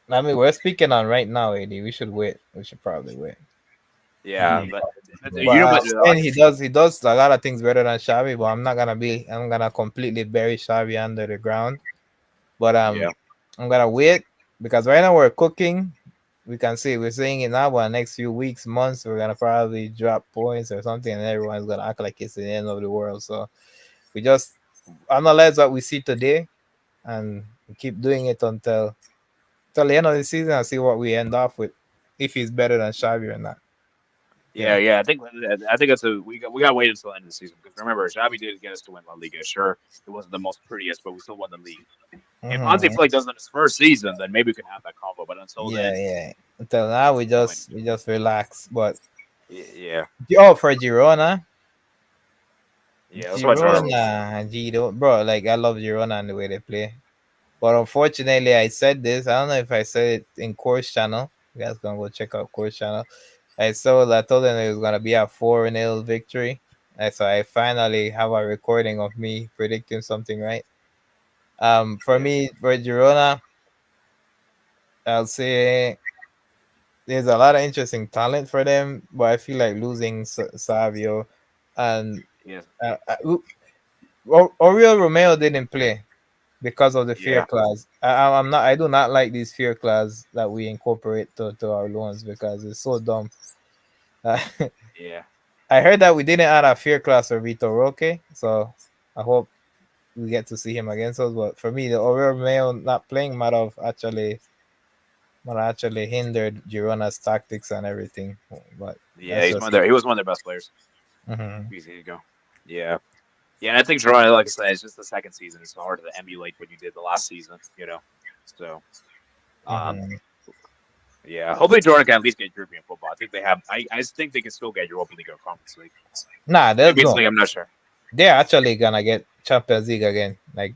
I mean, we're speaking on right now, AD. We should wait. We should probably wait. Yeah, but But but saying he does a lot of things better than Xavi, but I'm gonna completely bury Xavi under the ground. But yeah, I'm gonna wait because right now we're cooking. We can see we're saying it now, but next few weeks, months, we're gonna probably drop points or something, and everyone's gonna act like it's the end of the world. So we just analyze what we see today and keep doing it until the end of the season and see what we end off with, if he's better than Xavi or not. yeah, Yeah. yeah. I think that's a we got to wait until the end of the season because remember Xavi did get us to win La Liga. Sure, it wasn't the most prettiest, but we still won the league. If Hansi Mhm. Flick does it in his first season, then maybe we can have that combo. But until Yeah, then, yeah. Until now, we no, just we just relax. But yeah, for yeah. That's what Jordan was saying. Girona, Giro, bro. Like, I love Girona and the way they play. But unfortunately, I said this. I don't know if I said it in Course Channel. You guys gonna go check out Course Channel. I told them it was gonna be a 4-0 victory. And so I finally have a recording of me predicting something right. For Yeah, me, for Girona, I'll say there's a lot of interesting talent for them, but I feel like losing Savio and yeah, Oriol Romeo didn't play, because of the fear Yeah. clause. I'm not. I do not like these fear clause that we incorporate to our loans because it's so dumb. Uh, Yeah. I heard that we didn't add a fear clause for Vito Roque, so I hope we get to see him against us. But for me, the Aurelio not playing might actually hindered Girona's tactics and everything. But Yeah, that's he's just. one of their, he was one of their best players. Mhm. Easy to go. Yeah. Yeah, and I think Toronto, like I said, it's just the second season. It's hard to emulate what you did the last season, you know. So, um, Mhm. yeah, hopefully Jordan can at least get European football. I think they have. I just think they can still get Europa League or Conference League. Nah, there's Champions no. League, I'm not sure. They're actually gonna get Champions League again. Like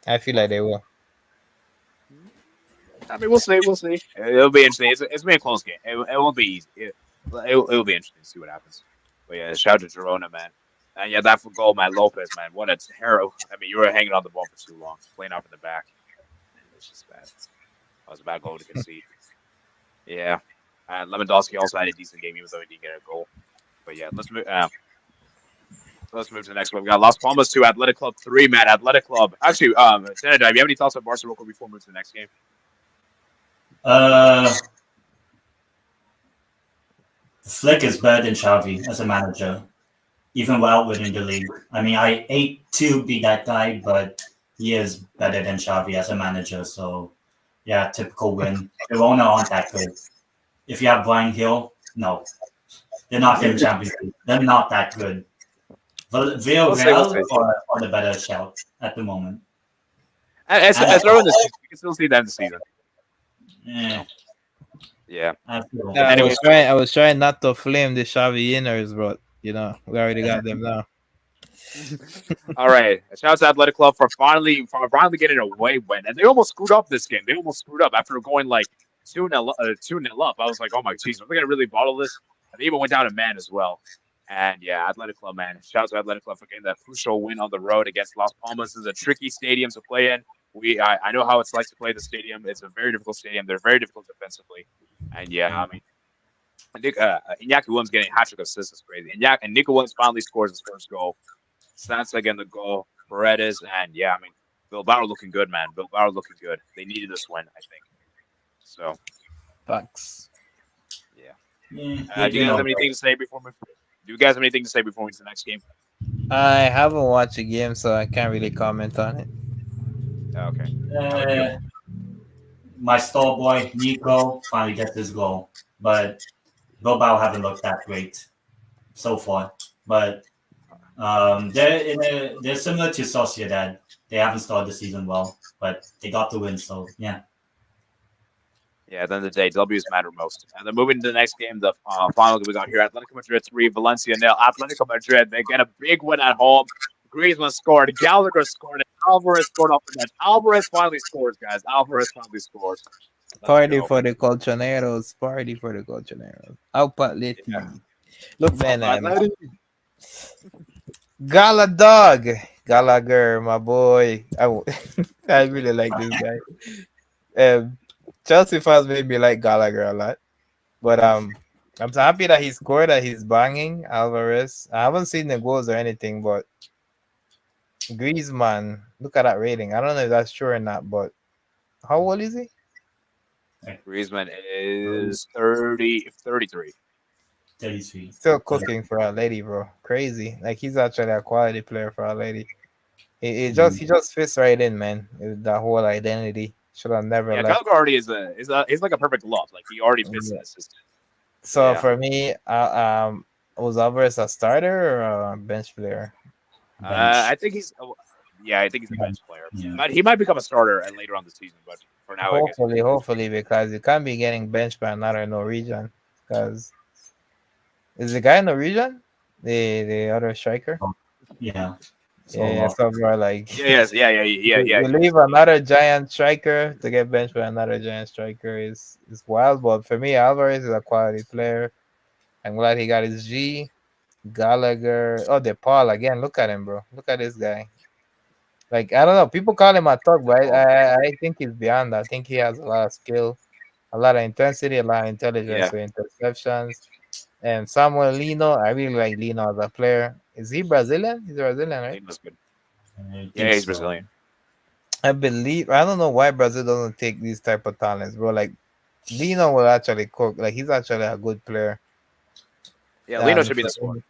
I feel like they will. I mean, we'll see. We'll see. It'll be interesting. It's been a close game. It won't be easy. It'll be interesting to see what happens. But yeah, shout out to Girona, man. And yeah, that for goal, man. Lopez, man. What a hero. I mean, you were hanging on the ball for too long, playing off in the back. Man, it's just bad. That was a bad goal to concede. Yeah. And Lewandowski also had a decent game, even though he didn't get a goal. But yeah, let's move. Let's move to the next one. We got Las Palmas 2, Athletic Club 3, man. Athletic Club. Actually, Senator, do you have any thoughts on Barcelona before we move to the next game? Flick is better than Xavi as a manager, even without winning the league. I mean, I hate to be that guy, but he is better than Xavi as a manager. So, yeah, typical win. Girona aren't that good. If you have Brian Hill, no, they're not in the Champions League. They're not that good. Villarreal are the better shout at the moment. As early in the season, you can still see that in the season. Yeah. Yeah. Anyway. I was trying not to flame the Xavi inners, but we already got them now. All right. Shout out to Athletic Club for finally getting a away win. And they almost screwed up this game. They almost screwed up after going like 2-0 up. I was like, oh my Jesus, are we gonna really bottle this? And they even went down a man as well. And yeah, Athletic Club, man. Shout out to Athletic Club for getting that crucial win on the road against Las Palmas. This is a tricky stadium to play in. I know how it's like to play the stadium. It's a very difficult stadium. They're very difficult defensively. And yeah, I mean, Iñaki Williams getting a hat trick assists is crazy. And Nico Williams finally scores his first goal. Sansa again the goal. Paredes, and yeah, I mean, Bilbao looking good, man. Bilbao looking good. They needed this win, I think. So, Facts. Yeah. Do you guys have anything to say before we? Do you guys have anything to say before we get to the next game? I haven't watched the game, so I can't really comment on it. Okay. My star boy Nico finally gets his goal, but Bilbao haven't looked that great so far. But they're similar to Sociedad. They haven't started the season well, but they got the win. So yeah. Yeah, at the end of the day, W's matter most. And then moving to the next game, the final game we got here: Atletico Madrid 3, Valencia 0. Atletico Madrid, they get a big win at home. Griezmann scored, Gallagher scored, and Alvarez scored off the bench. Alvarez finally scores, guys. Alvarez finally scores. Party for the Colchoneros. Party for the Colchoneros. Outlet. Yeah. Look, man. Gala Dog. Gallagher, my boy. I really like this guy. Chelsea fans made me like Gallagher a lot. But I'm so happy that he scored, that he's banging Alvarez. I haven't seen the goals or anything, but Griezmann, look at that rating. I don't know if that's true or not, but how old is he? Griezmann is 33. 33. Still cooking for a lady, bro. Crazy. Like, he's actually a quality player for a lady. He just fits right in, man. That whole identity. Should have never left. Gallagher already is like a perfect glove. Like, he already fits in the system. So for me, was Alvarez a starter or a bench player? I think he's a bench player. Yeah. He might become a starter later on the season, but for now, hopefully, because you can't be getting benched by another Norwegian. Because is the guy Norwegian? The other striker? Yeah. So bro, like yeah. You leave another giant striker to get benched by another giant striker is wild. But for me, Alvarez is a quality player. I'm glad he got his G. Gallagher. Oh, DePaul again. Look at him, bro. Look at this guy. Like, I don't know. People call him a thug, but I think he's beyond that. I think he has a lot of skill, a lot of intensity, a lot of intelligence with interceptions. And Samuel Lino, I really like Lino as a player. Is he Brazilian? He's Brazilian, right? Lino's good. Yeah, he's Brazilian. I believe I don't know why Brazil doesn't take these type of talents, bro. Like Lino will actually cook. Like he's actually a good player. Yeah, Lino should be the squad.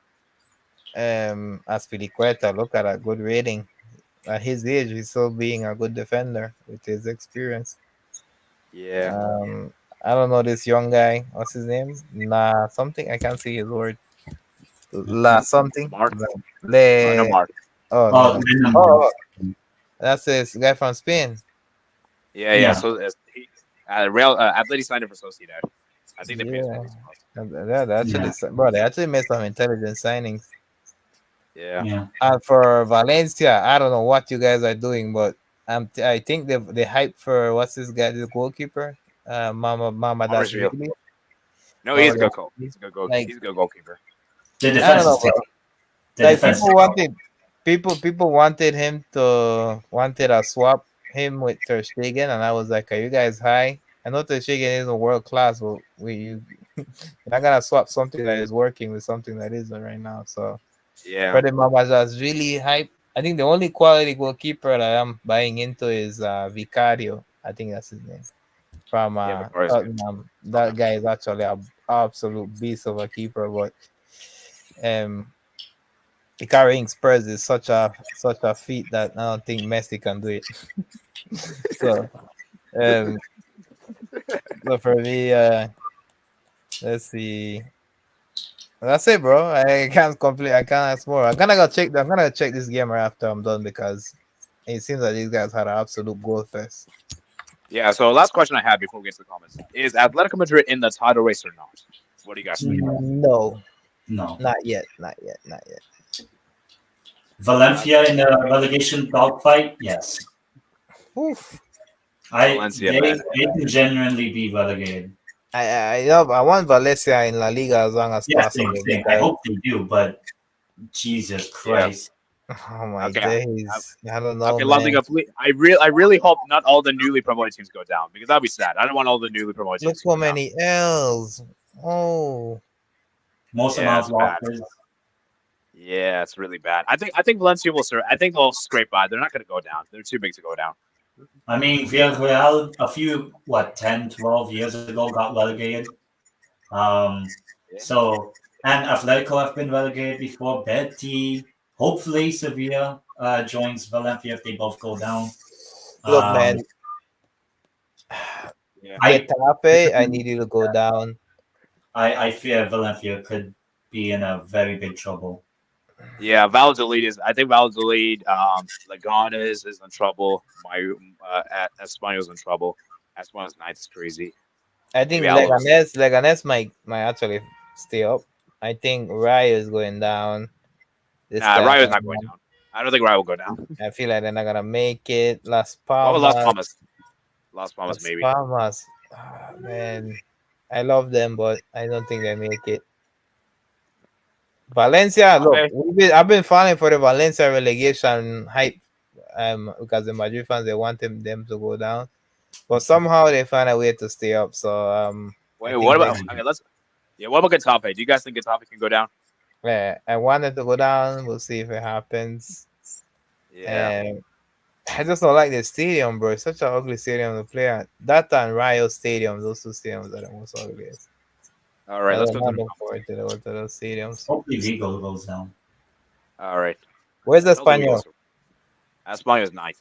Aspilicueta, look at a good rating. At his age, he's still being a good defender with his experience. Yeah. I don't know this young guy. What's his name? Nah, something. I can't see his word. La something. Mark. No, Le. Mark. Oh no Oh, no. Lindemann. Oh, that's this guy from Spain. Yeah. Yeah. So he, Real Atleti signed him for Sociedad. I think they paid him Yeah, pretty much. they actually, bro, they actually made some intelligent signings. Yeah. Yeah. And for Valencia, I don't know what you guys are doing, but I think they hype for what's this guy, the goalkeeper, Mama Mauricio. Dashvili. No, he's a good goal. Like, He's a good goalkeeper. The I defense don't know, is bro. terrible. The Like defense is people wanted him to wanted a swap him with Ter Stegen, and I was like, "Are you guys high?" I know Ter Stegen isn't world class, but you're not gonna swap something that is working with something that isn't right now. So Yeah. Freddy Mabaza's really hype. I think the only quality goalkeeper that I'm buying into is Vicario. I think that's his name. From Yeah, Victoria's good. Tottenham. That guy is actually a absolute beast of a keeper, but um carrying Spurs is such a feat that I don't think Messi can do it. so um so for me, let's see. That's it, bro. I can't complete. I can't ask more. I'm gonna check this game right after I'm done because it seems like these guys had an absolute goal fest. Yeah. So last question I have before we get to the comments is Atletico Madrid in the title race or not? What do you guys think? No, no. not yet. Not yet. Not yet. Valencia in the relegation dogfight, yes. Oof. Valencia, They man. can genuinely be relegated. I want Valencia in La Liga as long as Yeah, same, possible same. I because hope they do, but Jesus Christ. oh my Okay. days. I don't know, Okay, La man. Liga, please. I really hope not all the newly promoted teams go down because that'd be sad. I don't want all the newly promoted Look teams to so go down. many L's. Oh, Most Yeah, amount it's of bad. losses. Yeah, it's really bad. I think Valencia will serve. I think they'll scrape by. They're not going to go down. They're too big to go down. I mean, Villarreal, a few, 10, 12 years ago, got relegated. Yeah. So, and Atletico have been relegated before. Betty, hopefully Sevilla joins Valencia if they both go down. look, man. Yeah. Getafe, I need you to go down. I fear Valencia could be in a very big trouble. Yeah, Valladolid is. I think Valladolid, Leganes is in trouble. Espanyol's in trouble. Espanyol's ninth is crazy. I think Maybe Alos. Leganes might actually stay up. I think Rayo is going down this Nah, time Rayo's not going around. down. I don't think Rayo will go down. I feel like they're not gonna make it. Las What about Las Palmas. Palmas? Las Palmas, Las maybe. Palmas. Ah, man, I love them, but I don't think they make it. Valencia, look, Okay. I've been falling for the Valencia relegation hype, because the Madrid fans they want them to go down, but somehow they find a way to stay up. So Wait, I what think about? Okay, let's. Yeah, what about Getafe? Do you guys think Getafe can go down? I wanted to go down. We'll see if it happens. Yeah. I just don't like the stadium, bro. It's such an ugly stadium to play at. That and Rio Stadium, those two stadiums are the most ugliest. All right, let's go I'm through. looking forward to those stadiums. Hopefully Vigo goes down. All right. Where's the I don't think we Spaniel? go through. Espanyol's ninth.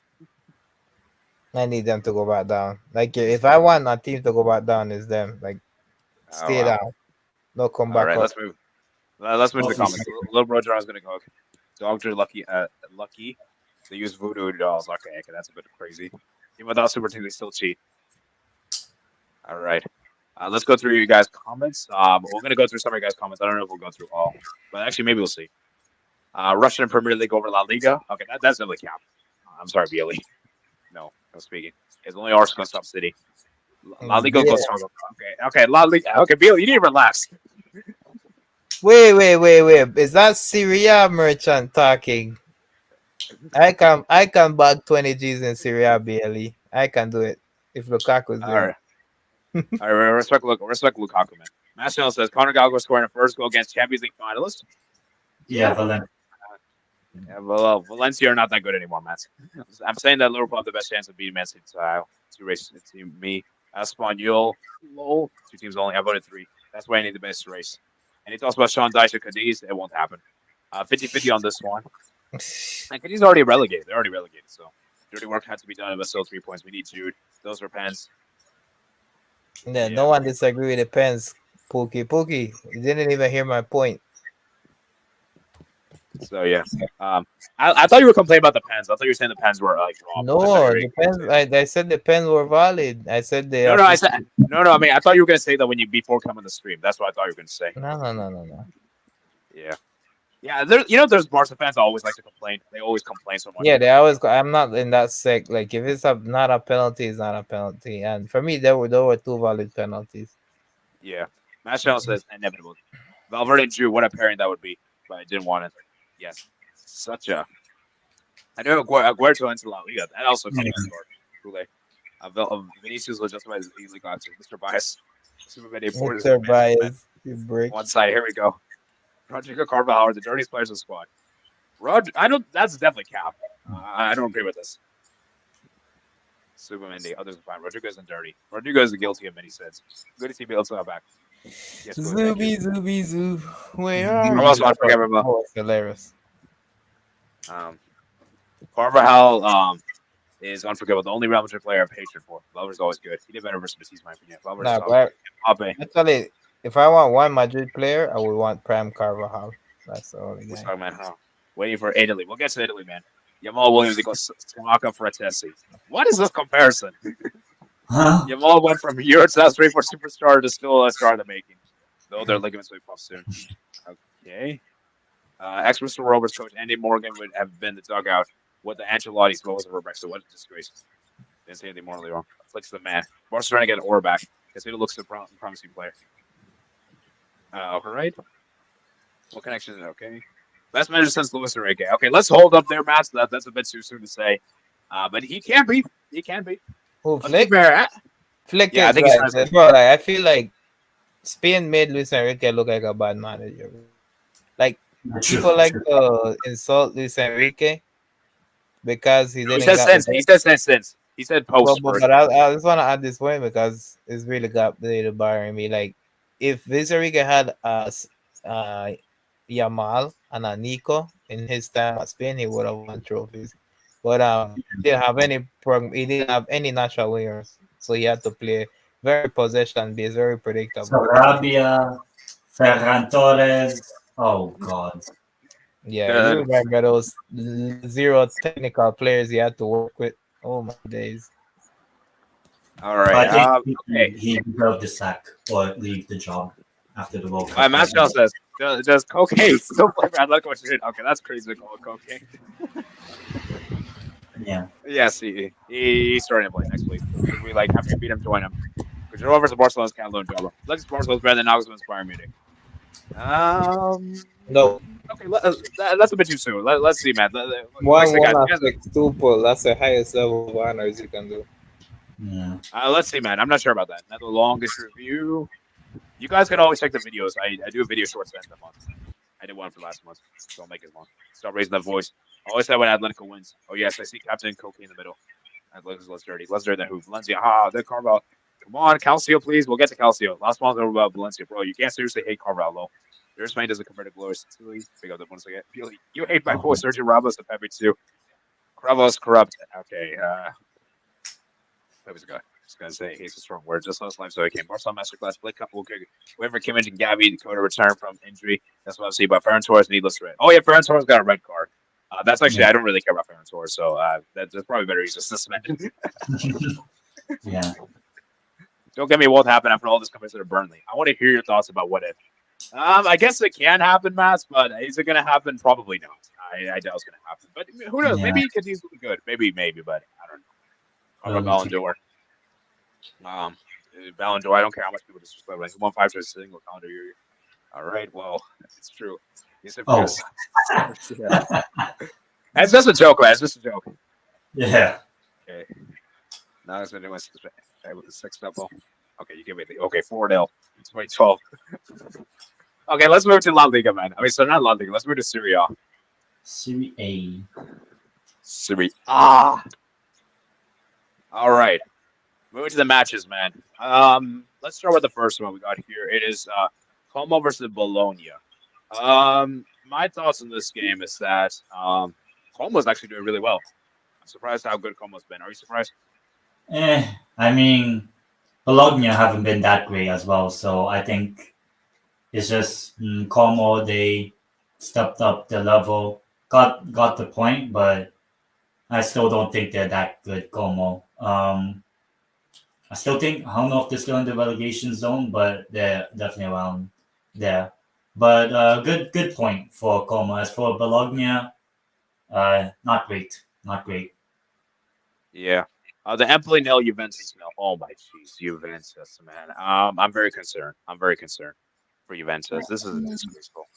I need them to go back down. Like if I want a team to go back down, it's them. Like stay down, no come All back right, up. let's move. Let's move to the Hopefully comments. Little Bro John's gonna go. Doctor Lucky. Lucky. They use voodoo dolls. Okay, that's a bit crazy. Even without super team, they still cheat. All right. Let's go through you guys' comments. We're gonna go through some of you guys' comments. I don't know if we'll go through all, but actually maybe we'll see. Russian Premier League over La Liga. Okay, that doesn't really count. I'm sorry, BLE. No speaking. It's only Arsenal and Stop City. La Liga goes strong. Okay, La Liga. Okay, BLE, you need to relax. Wait. Is that Serie A merchant talking? I can bag 20 G's in Serie A BLE. I can do it if Lukaku's All there. right. All right, respect Lukaku, man. Marcel says Conor Gallagher scoring a first goal against Champions League finalist. Yeah, Valencia. Yeah, well, Valencia are not that good anymore, man. I'm saying that Liverpool have the best chance of beating Man City. Two races to me, Espanyol, lol. Two teams only. I voted 3. That's why I need the best race. And he talks about Sean Dyche and Cadiz. It won't happen. 50-50 on this one. And Cadiz already relegated. They're already relegated. So dirty work had to be done. But still 3 points. We need Jude. Those are pens. Yeah, no one disagree with the pens. Pookie, you didn't even hear my point. So yeah, I thought you were complaining about the pens. I thought you were saying the pens were like wrong. No, the pens. I said the pens were valid. I said they. No, I said no. I mean, I thought you were gonna say that when you before coming the stream. That's what I thought you were gonna say. No. Yeah. There's Barca fans that always like to complain. They always complain so much. Yeah, they always. I'm not in that sect. Like if it's not a penalty, it's not a penalty. And for me, there were 2 valid penalties. Yeah. Matt Channel says inevitable. Valverde and Drew, what a pairing that would be. But I didn't want it. Yes. Such a. I know Aguero into La Liga. That also comes to score. Vinicius was just about as easily got to Mr. Bias. Mr. Bias. You break. One side. Here we go. Rodrigo Carvajal are the dirtiest players in the squad. I don't. That's definitely cap. I don't agree with this. Subamendi. Others are fine. Rodrigo isn't dirty. Rodrigo is guilty of many sins. Good to see Bielsa back. Yes, Zoo. Where are I'm also unforgivable. Oh, it's hilarious. Carvajal is unforgivable. The only Real Madrid player I have hatred for. Glover's always good. He did better versus Batiste, my opinion. Actually, if I want one Madrid player, I would want Prime Carvajal. That's the only guy. Man. Waiting for Italy. We'll get to Italy, man. Yamal Williams equals Skamaka for Atesi. What is this comparison? Huh? Yamal went from Euro 2003 for superstar to still a star in the making. Though their ligaments will be puffed soon. Okay. Ex-Mr. Rovers coach Andy Morgan would have been the dugout with the Ancelotti's goals over Brexit. What a disgrace. Didn't say anything morally wrong. Flicks the man. Barca's trying to get an Orr back because he looks a promising player. All right. What connection is it? Okay. Best manager since Luis Enrique. Okay, let's hold up there, Matt. That's a bit too soon to say. But he can be. He can be. Who, Flick? Flick, yeah, I think right. He's bro, I feel like Spain made Luis Enrique look like a bad manager. Like people like to insult Luis Enrique because he didn't. He said since. He said post. But I just want to add this point because it's really got the bar in me. Like if Luis Enrique had Yamal and a Nico in his time at Spain, he would have won trophies. But he didn't have any natural wingers, so he had to play very possession based, very predictable. Sarabia, Ferran Torres. Oh God. Yeah, you remember those 0 technical players he had to work with. Oh my days. All right. He deserved the sack or leave the job after the World Cup. Mascal says, does cocaine still play bad luck? Okay, that's crazy to call it cocaine. Yeah. Yes, he's starting to play next week. We after we beat him, join him. Because Girona versus Barcelona's Catalan job. Let's Barcelona's better than Nagelsmann's Bayern Munich. No. Okay, that's a bit too soon. Let's see, man. That's the highest level of honors you can do. Yeah. Let's see, man. I'm not sure about that. Not the longest review. You guys can always check the videos. I do a video shorts end of the month. I did one for last month, so I'll make it long. Stop raising that voice. I always say when Atletico wins. Oh yes, I see Captain Cokie in the middle. Atletico's less dirty. Less dirty than who? Valencia. Then Carvalho. Come on, Calcio, please. We'll get to Calcio. Last one's over about Valencia, bro. You can't seriously hate Carvalho. Your Spain doesn't compare to glorious. Pick up the bonus again. You hate my boy Sergio Ramos and Pepe too. Carvalho's corrupt. Okay. Pepe's a guy. Just gonna say he's a strong word. Just last life, so I came. Barcelona masterclass. Blake Cup will kick. Whoever Kimmich and Gabby Dakota return from injury. That's what I'm saying. But Ferran Torres needless red. Oh yeah, Ferran Torres got a red card. That's actually I don't really care about Ferran Torres, so that's probably better he's just suspended. Yeah. Don't get me what happened after all this comes to Burnley. I want to hear your thoughts about what if. I guess it can happen, Matt, but is it going to happen? Probably not. I doubt it's going to happen. But who knows? Yeah. Maybe he could use really good. Maybe, but I don't know. How about Ballon d'Or? Ballon d'Or, I don't care how much people disrespect it. He won 5 times a single calendar year. All right, well, it's true. He said, yeah. It's just a joke, man. It's just a joke. Yeah. Okay. Now it's been doing with the 6 double. Okay, you give me the 4-0. 2012. Okay, let's move to La Liga, man. I mean, so not La Liga. Let's move to Serie A. Serie A. Serie A. All right. Moving to the matches, man. Let's start with the first one we got here. It is Como versus Bologna. My thoughts on this game is that Como's actually doing really well. I'm surprised how good Como's been. Are you surprised? I mean, Bologna haven't been that great as well, so I think it's just Como. They stepped up the level, got the point, but I still don't think they're that good. Como. I still think I don't know if they're still in the relegation zone, but they're definitely around there. But good point for Como. As for Bologna, not great, not great. Yeah. The Empoli nil, Juventus nil. Oh my jeez, Juventus, man. I'm very concerned. I'm very concerned for Juventus. This is disgraceful.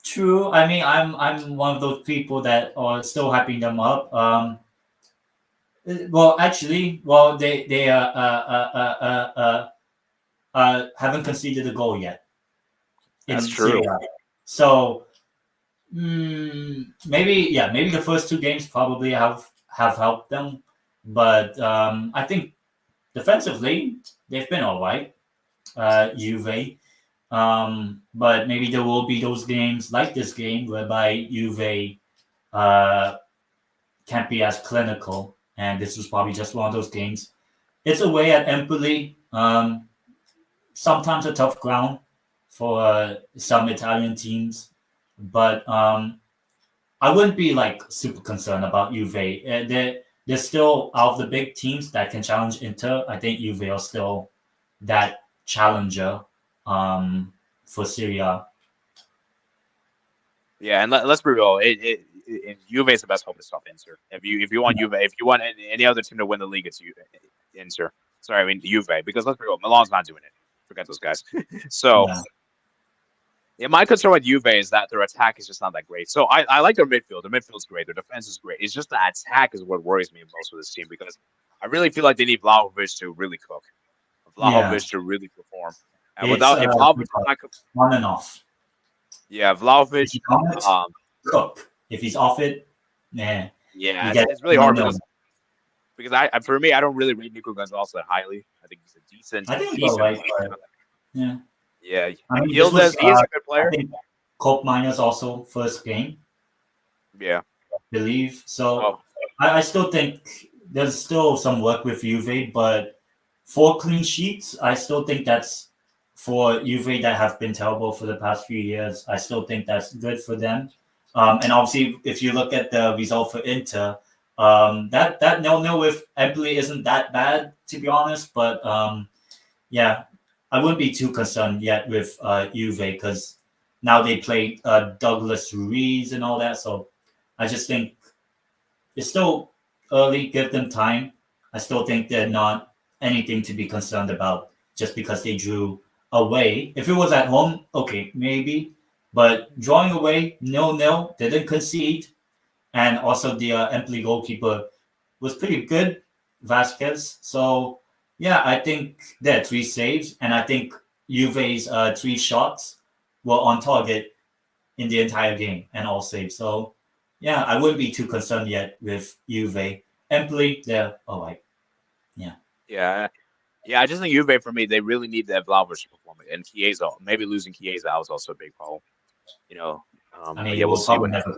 True. I mean, I'm one of those people that are still hyping them up. Well, actually, they haven't conceded a goal yet. That's true. Serie A. So maybe the first two games probably have helped them, but I think defensively they've been all right. Juve. But maybe there will be those games like this game whereby Juve can't be as clinical, and this was probably just one of those games. It's away at Empoli. Sometimes a tough ground for some Italian teams, but I wouldn't be like super concerned about Juve. They're still out of the big teams that can challenge Inter. I think Juve are still that challenger for Serie A. Yeah, and let's be real. Juve is the best hope to stop Inter. If you want Juve, if you want any other team to win the league, it's Inter. Sorry, I mean Juve, because let's be real, Milan's not doing it. Forget those guys. So, yeah, my concern with Juve is that their attack is just not that great. So I like their midfield. Their midfield's great. Their defense is great. It's just the attack is what worries me most with this team, because I really feel like they need Vlahovic to really cook, Vlahovic to really perform. And if Vlahovic on and off. Yeah, Vlahovic. Cook. If he's off it, yeah, it's really hard because I for me, I don't really rate Nico Gonzalez that highly. I think he's a decent. I think he's right. Yeah. Yeah, I mean, he is a good player. Cope Miners also first game. Yeah, I believe so. I still think there's still some work with Juve, but 4 clean sheets, I still think that's for Juve that have been terrible for the past few years. I still think that's good for them. And obviously, if you look at the result for Inter, that 0-0 with Empoli isn't that bad, to be honest. But yeah, I wouldn't be too concerned yet with Juve, because now they played Douglas Ruiz and all that. So I just think it's still early. Give them time. I still think they're not anything to be concerned about just because they drew away. If it was at home, okay, maybe. But drawing away 0-0, they didn't concede. And also the Empoli goalkeeper was pretty good, Vasquez. So, yeah, I think there are 3 saves. And I think Juve's 3 shots were on target in the entire game and all saves. So, yeah, I wouldn't be too concerned yet with Juve. Empoli, they're all right. Yeah. I just think Juve, for me, they really need that Vlahovic to perform. And Chiesa, maybe losing Chiesa was also a big problem. You know, I mean, we'll see what happens.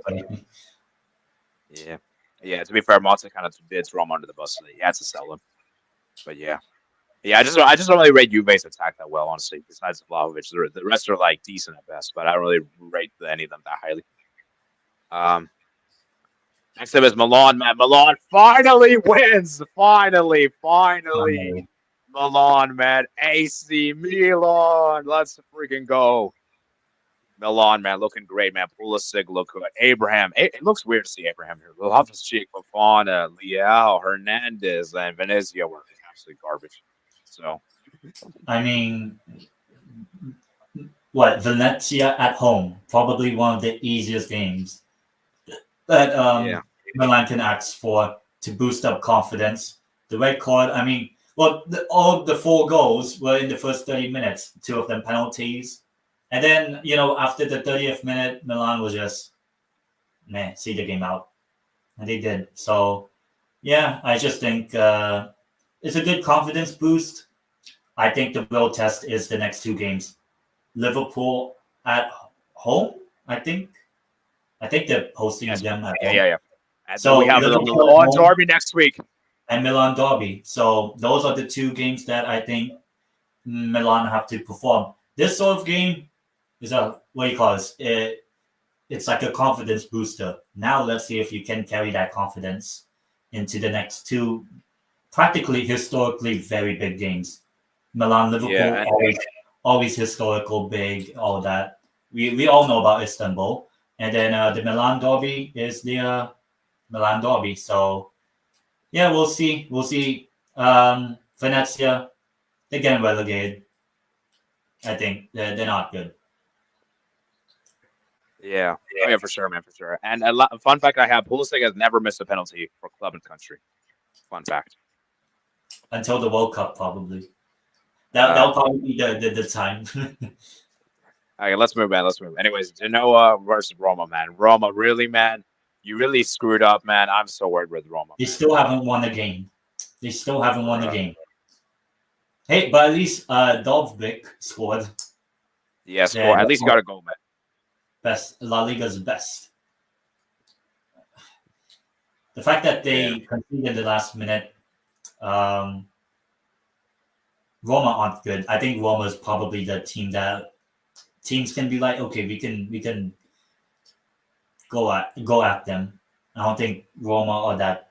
Yeah. To be fair, Monza kind of did throw him under the bus. So he had to sell him. But yeah. I just don't really rate Juve's attack that well, honestly. Besides Vlahovic, the rest are like decent at best, but I don't really rate any of them that highly. Next up is Milan, man. Milan finally wins. Finally. Milan, man. AC Milan. Let's freaking go. Milan, man, looking great, man. Pulisic look good. Abraham. It looks weird to see Abraham here. Loftus-Cheek, Fofana, Leao, Hernandez, and Venezia were absolutely garbage. So, I mean, Venezia at home, probably one of the easiest games that Milan can ask for to boost up confidence. The red card, I mean, all the 4 goals were in the first 30 minutes, 2 of them penalties. And then, after the 30th minute, Milan was just see the game out, and they did. So yeah, I just think it's a good confidence boost. I think the real test is the next 2 games. Liverpool at home, I think. I think they're hosting them at home. Yeah. And So then we have the Liverpool at Milan home derby next week. and Milan derby. So those are the 2 games that I think Milan have to perform. This sort of game is a, what do you call this? It's like a confidence booster. Now let's see if you can carry that confidence into the next 2 practically historically very big games. Milan, Liverpool, Yeah, always historical, big, all that. We all know about Istanbul. And then the Milan derby is the Milan derby. So yeah, we'll see. We'll see. Venezia, they're getting relegated. I think they're not good. Yeah. Oh, yeah, for sure, man, for sure. And a fun fact I have: Pulisic has never missed a penalty for club and country. Fun fact. Until the World Cup, probably. That'll probably be the time. Okay, let's move, man. Let's move. Anyways, Genoa versus Roma, man. Roma, really, man. You really screwed up, man. I'm so worried with Roma. They still haven't won a game. Hey, but at least Dovbyk scored. Yeah, score. At least you got a goal, man. Best La Liga's best. The fact that they conceded in the last minute, Roma aren't good. I think Roma is probably the team that teams can be like, okay, we can go at them. I don't think Roma are that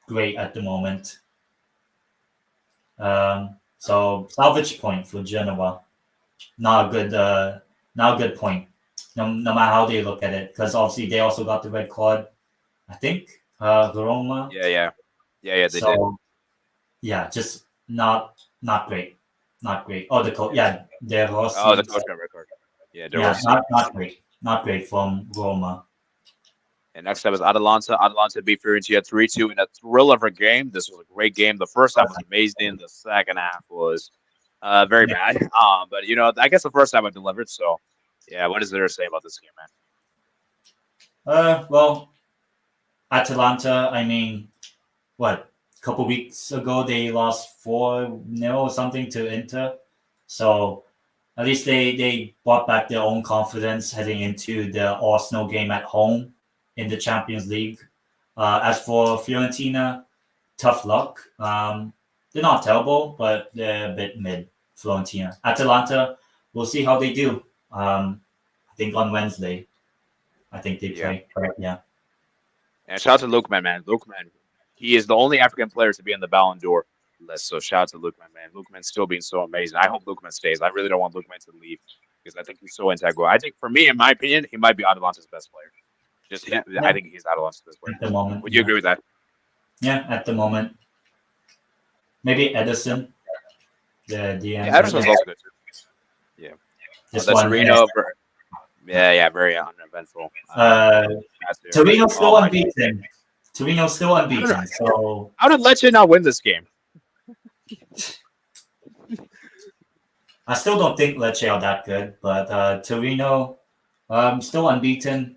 great at the moment. So salvage point for Genoa. Not a good point. No matter how they look at it, because obviously they also got the red card. I think Roma. Yeah. They did. Yeah, just not great. Not great. Oh, the coach. Yeah, De Rossi. Oh, the coach got red card. Yeah, not great. Not great from Roma. And next up is Atalanta. Atalanta beat Fiorentina 3-2 in a thrill of a game. This was a great game. The first half was amazing. The second half was very bad. But I guess the first half I delivered. So, yeah, what is there to say about this game, man? Well, Atalanta. I mean, a couple weeks ago they lost 4-0 or something to Inter. So at least they brought back their own confidence heading into the Arsenal game at home in the Champions League. As for Fiorentina, tough luck. They're not terrible, but they're a bit mid. Fiorentina, Atalanta. We'll see how they do. I think on Wednesday. I think they play. Yeah. And shout out to Lookman, man. Lookman, he is the only African player to be in the Ballon d'Or list. So shout out to Lookman, man. Lookman's still being so amazing. I hope Lookman stays. I really don't want Lookman to leave because I think he's so integral. I think for me, in my opinion, he might be Atalanta's best player. I think he's Atalanta's best player. At the moment. Would you agree with that? Yeah, at the moment. Maybe Edison. Edison's also good too. Yeah. This the one, Torino. Very uneventful. Torino's still unbeaten. Torino's still unbeaten. So how did Lecce not win this game? I still don't think Lecce are that good, but Torino still unbeaten.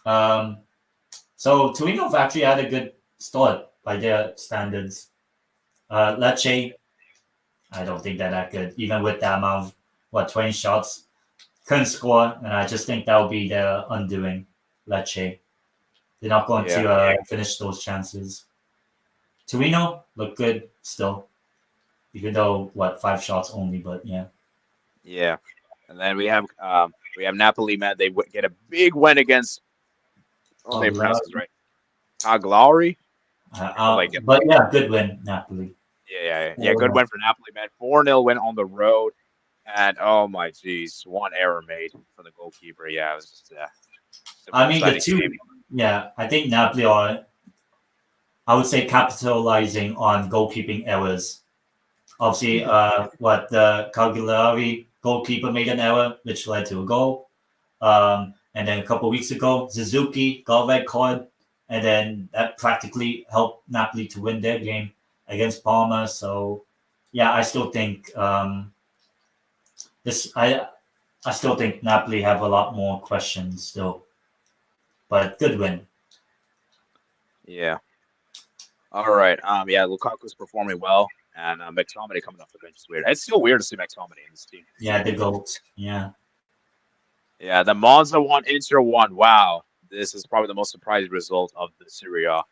So Torino have actually had a good start by their standards. Lecce, I don't think they're that good, even with that amount of 20 shots. Couldn't score, and I just think that will be their undoing. Lecce. They're not going to finish those chances. Torino look good still, even though 5 shots only, but yeah. Yeah, and then we have Napoli, man. They get a big win against. Oh, they pronounce this right. Cagliari. But yeah, good win, Napoli. Yeah. Good win for Napoli, man. 4-0 win on the road, and oh my geez, one error made for the goalkeeper. Yeah, it was just. I mean, the two. Yeah, I think Napoli are, I would say, capitalizing on goalkeeping errors. Obviously, the Cagliari goalkeeper made an error, which led to a goal. And then a couple of weeks ago, Suzuki got a red card, and then that practically helped Napoli to win their game against Parma. So, yeah, I still think I still think Napoli have a lot more questions still. but good win. Yeah. All right. Yeah, Lukaku's performing well, and McTominay coming off the bench is weird. It's still weird to see McTominay in this team. Yeah, the GOAT. Yeah. Yeah, the Monza won, Inter won. Wow, this is probably the most surprising result of the Serie A.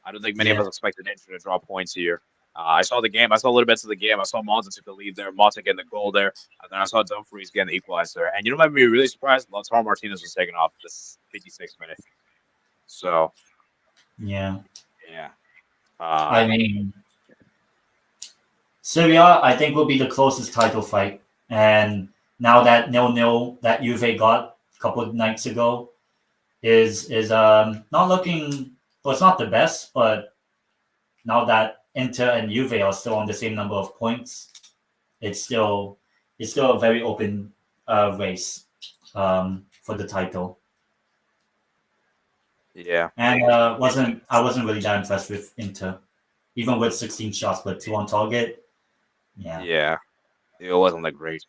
I don't think many of Yeah. us expected Inter to draw points here. I saw the game. I saw a little bits of the game. I saw Monza took the lead there. Monza getting the goal there. And then I saw Dumfries getting the equalizer. And you know what made me really surprised? Lautaro Martinez was taken off this 56th minute. So, Yeah. yeah. I mean, Serie A, I think, will be the closest title fight. And now that 0-0 that Juve got a couple of nights ago is not looking, well, it's not the best, but now that Inter and Juve are still on the same number of points, it's still a very open race for the title. Yeah. And I wasn't really that impressed with Inter, even with 16 shots but 2 on target. Yeah. It wasn't that great.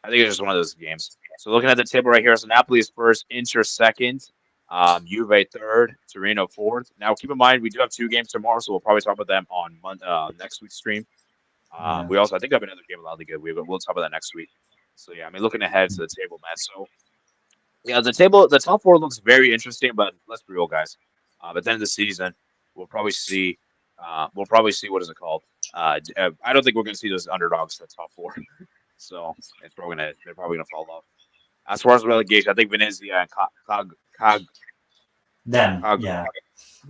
I think it's just one of those games. So looking at the table right here, so Napoli is first, Inter second, Juve third, Torino fourth. Now keep in mind we do have 2 games tomorrow, so we'll probably talk about them on next week's stream. We also, I think, have another game of La Liga. We'll talk about that next week. So yeah, I mean, looking ahead to the table, man. So yeah, the top 4 looks very interesting, but let's be real, guys. At the end of the season, we'll probably see. What is it called? I don't think we're going to see those underdogs in the top 4. So they're probably gonna fall off. As far as relegation, I think Venezia and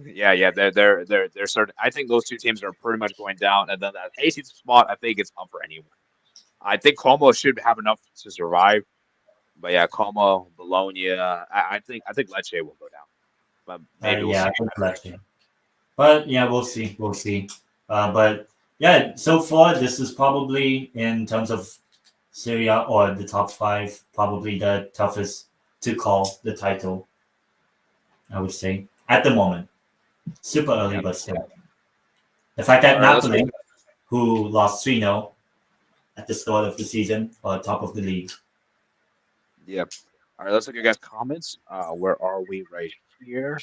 yeah, they're certain. I think those 2 teams are pretty much going down, and then that 18th spot, I think it's up for anyone. I think Como should have enough to survive, but yeah, Como, Bologna, I think Lecce will go down, but maybe we'll see. I think Lecce. But yeah, we'll see. But yeah, so far this is probably, in terms of Serie A or the top 5, probably the toughest to call the title, I would say, at the moment. Super early, but still. The fact that Napoli, who lost 3-0 at the start of the season, are top of the league. Yep. All right, let's look at guys' comments. Where are we right here?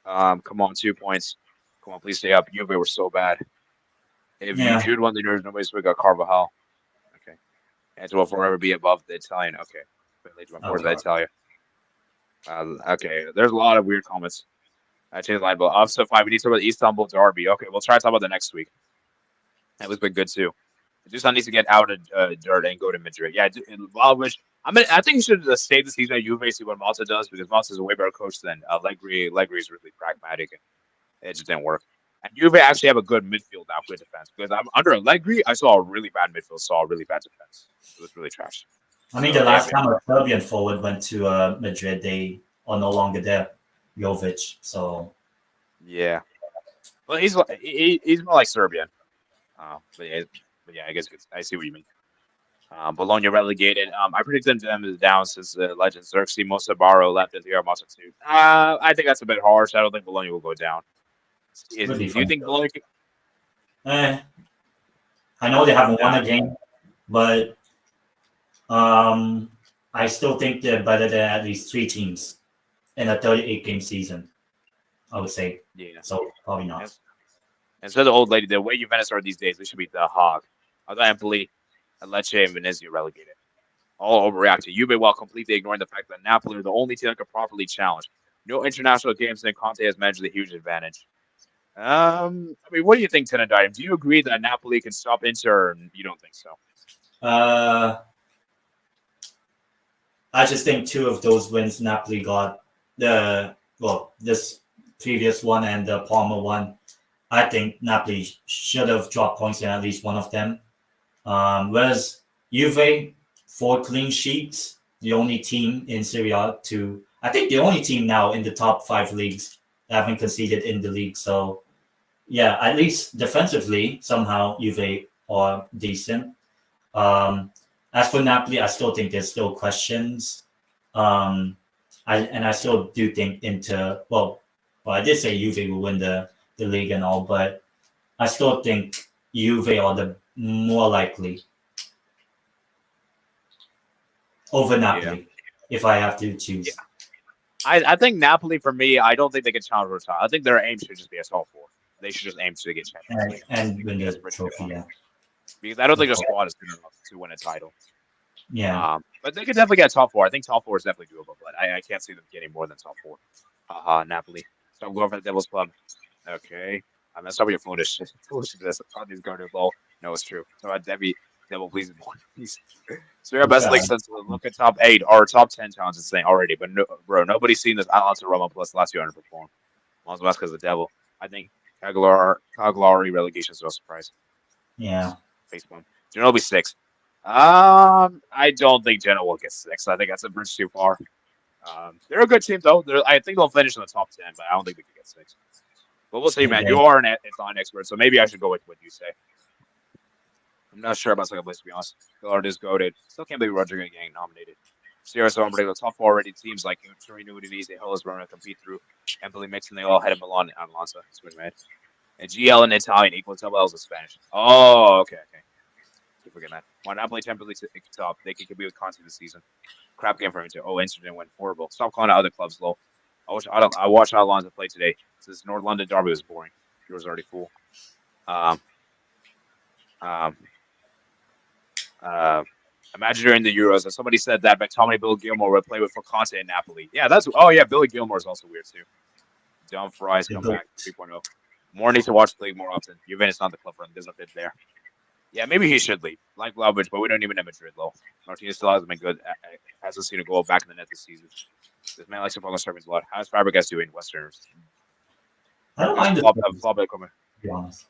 Come on, 2 points. Come on, please stay up. Juve were so bad. If you shoot one, there's nobody's we got Carvajal. Okay. And will forever be above the Italian. Okay. The Italian. Okay. There's a lot of weird comments. I changed the line, but offset 5. We need to talk about the Istanbul Derby. Okay, we'll try to talk about the next week. That was been good too. Dusan needs to get out of dirt and go to Madrid. Yeah, I think he should stay the season at Juve, see what Malta does, because Malta is a way better coach than Allegri. Allegri is really pragmatic, and it just didn't work. And Juve actually have a good midfield now, good defense. Because under Allegri, I saw a really bad midfield, saw a really bad defense. It was really trash. I mean, the last time a Serbian forward went to Madrid, they are no longer there, Jovic. So yeah, well, he's more like Serbian. But yeah, I guess I see what you mean. Bologna relegated. I predicted them down since the legend Xerxes Mosabaro left and here Masa too. I think that's a bit harsh. I don't think Bologna will go down. Do you think Bologna? I know they haven't won a game, but I still think they're better than at least 3 teams in a 38-game season, I would say. Yeah. So probably not. Yes. And so the old lady, the way Juventus are these days, they should be the hog. Although Empoli, Lecce, and Venezia relegated. All overreacted. Juve while completely ignoring the fact that Napoli are the only team that could properly challenge. No international games, and Conte has managed a huge advantage. I mean, what do you think, Tenadine? Do you agree that Napoli can stop Inter, or you don't think so? I just think 2 of those wins Napoli got, this previous one and the Parma one, I think Napoli should have dropped points in at least one of them. Whereas Juve, 4 clean sheets, the only team in Serie A I think the only team now in the top 5 leagues that haven't conceded in the league. So yeah, at least defensively, somehow Juve are decent. As for Napoli, I still think there's still questions. I still do think Inter. Well, I did say Juve will win the league and all, but I still think Juve are the more likely over Napoli, if I have to choose. Yeah. I think Napoli, for me, I don't think they can challenge for the title. I think their aim should just be a top 4. They should just aim to get Champions League. And win the trophy, yeah. Because I don't think the squad is good enough to win a title. Yeah. But they could definitely get top 4. I think top 4 is definitely doable, but I can't see them getting more than top 4. Napoli. So I'm going for the Devils Club. Okay. I messed up with your foolishness. Foolishness. I thought these guys are low. No, it's true. So I'd be Devil, please. So your best league since look at top 8 or top 10 towns is saying already, but no, bro, nobody's seen this Atalanta Roma plus Lazio underperform. Also, that's because of the Devil. I think Cagliari relegation is no surprise. Yeah. Facepalm. Genoa will be 6. I don't think Genoa will get 6. I think that's a bridge too far. They're a good team though. I think they'll finish in the top 10, but I don't think they can get 6. But we'll see, man. You are an Italian expert, so maybe I should go with what you say. I'm not sure about second place, to be honest. Gillard is goated. Still can't believe Rodrigo getting nominated. Sierra so unbelievable. Top 4 already teams like Torino, Udinese, Hellas, Verona compete through Empoli mix, and they all head in Milan and Atalanta. Switch, man. And GL in Italian equals double L's in Spanish. Oh, okay. Keep forgetting that. When Napoli Champions League top, they can compete with Conte this season. Crap game for him too. Oh, Amsterdam went horrible. Stop calling out other clubs low. I watched Atalanta play today. This North London derby was boring. It was already full. Imagine during the Euros, and somebody said that McTominay, Billy Gilmore would play with for Conte in Napoli. Yeah, Billy Gilmore is also weird too. Dumb fries come back 3.0. More need to watch the league more often. Juventus not the club for him. There's no fit there. Yeah, maybe he should leave. Like Vlahovic, but we don't even have Madrid low. Martinez still hasn't been good. Hasn't seen a goal back in the net this season. This man likes to focus on serving a lot. How's Fabregas doing, Westerners? I don't mind to be honest.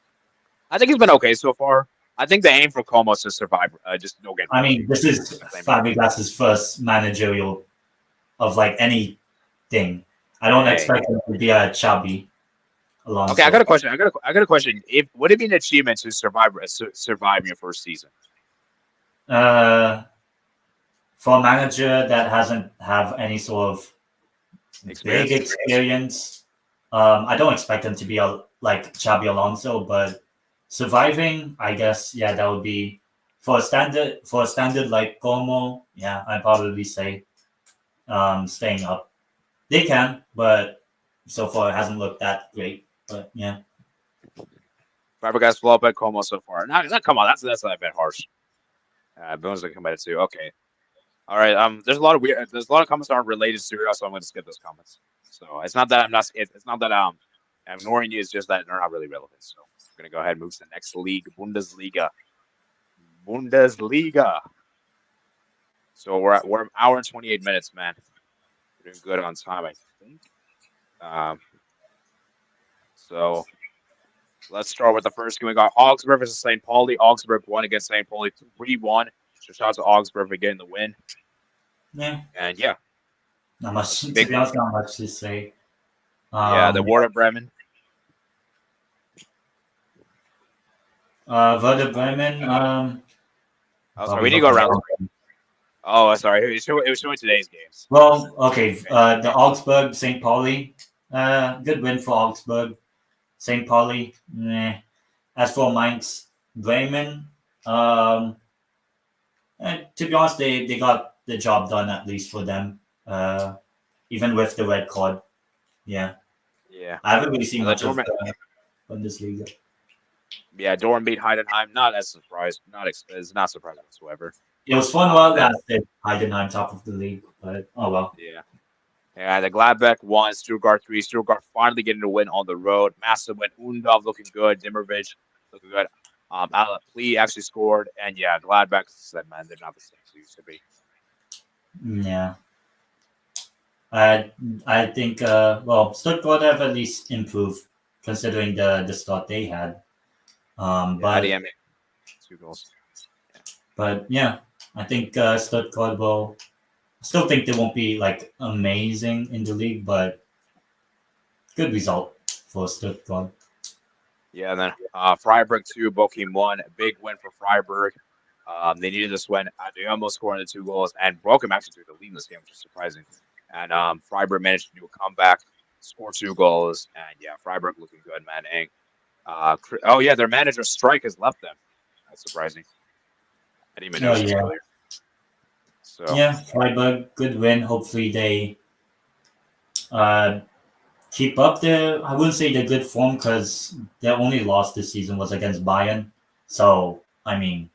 I think he's been okay so far. I think the aim for Como is to survive. Just don't get. I mean, this is Fabregas' first managerial of like anything. I don't expect him to be a Xabi. Alonso. Okay, I got a question. I got a question. Would it be an achievement to survive your first season? For a manager that hasn't have any sort of big experience, I don't expect him to be like Xabi Alonso, but surviving, I guess, yeah, that would be for a standard like Como. Yeah, I'd probably say staying up. They can, but so far it hasn't looked that great. But yeah, Fabregas flop at Como so far. Not come on, that's a bit harsh. Bones are committed too. Okay, all right. There's a lot of comments that aren't related to Serie A, so I'm going to skip those comments. So it's not that I'm not. It's not that I'm ignoring you. It's just that they're not really relevant. So I'm going to go ahead and move to the next league, Bundesliga. So we're an hour and 28 minutes, man. We're doing good on time, I think. So let's start with the first game. We got Augsburg versus St. Pauli. Augsburg won against St. Pauli 3-1. So shout out to Augsburg for getting the win. Yeah. And yeah. Not much. To be honest, not much to say. The Werder Bremen. Werder Bremen. Sorry, we need to go around. Oh, sorry. It was showing today's games. Well, okay. The Augsburg, St. Pauli. Good win for Augsburg. St. Pauli. As for Mainz, Bremen. To be honest, they got the job done, at least for them. Even with the red card. Yeah. I haven't really seen much of Bundesliga. Yeah, Dortmund beat Heidenheim. Not as surprised. It's not surprising whatsoever. It was fun while it lasted. Heidenheim top of the league, but oh well. Yeah, the Gladbach won. Stuttgart 3. Stuttgart finally getting a win on the road. Massive win. Undov looking good. Dimirovic looking good. Plee actually scored, and yeah, Gladbach said, man, they're not the same as they used to be. Yeah. I think Stuttgart have at least improved considering the start they had. But 2 goals. But yeah, I think Stuttgart will. Still think they won't be like amazing in the league, but good result for Stuttgart. Yeah, and then Freiburg 2, Bochum 1. A big win for Freiburg. They needed this win. They almost scored the 2 goals, and Bochum actually took the lead in this game, which is surprising. And Freiburg managed to do a comeback, score 2 goals, and yeah, Freiburg looking good, man. And their manager Strike has left them. That's surprising. I didn't even know this earlier. So yeah, Freiburg, good win. Hopefully they keep up their, I wouldn't say their good form because their only loss this season was against Bayern. So, I mean,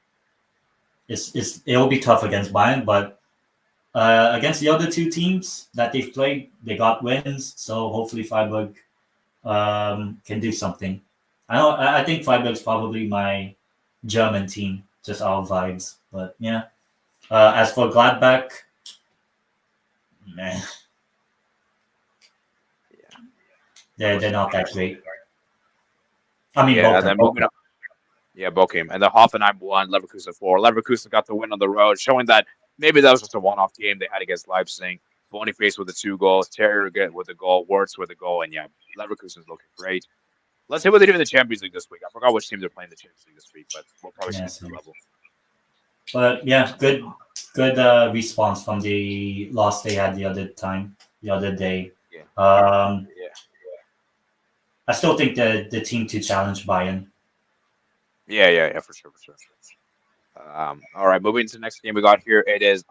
it'll be tough against Bayern, but against the other two teams that they've played, they got wins. So hopefully Freiburg can do something. I think Freiburg's probably my German team, just our vibes. But yeah. As for Gladbach, man, they're not that great. I mean, Yeah, both and then moving up. Yeah, Bochum. And the Hoffenheim won, Leverkusen 4. Leverkusen got the win on the road, showing that maybe that was just a one-off game they had against Leipzig. Boniface with the 2 goals, Terrier with a goal, Wirtz with a goal, and yeah, Leverkusen's looking great. Let's see what they do in the Champions League this week. I forgot which team they're playing in the Champions League this week, but we'll probably see the level. But yeah, good response from the loss they had the other day. Yeah. I still think the team to challenge Bayern. Yeah, for sure. All right, moving to the next game we got here. It is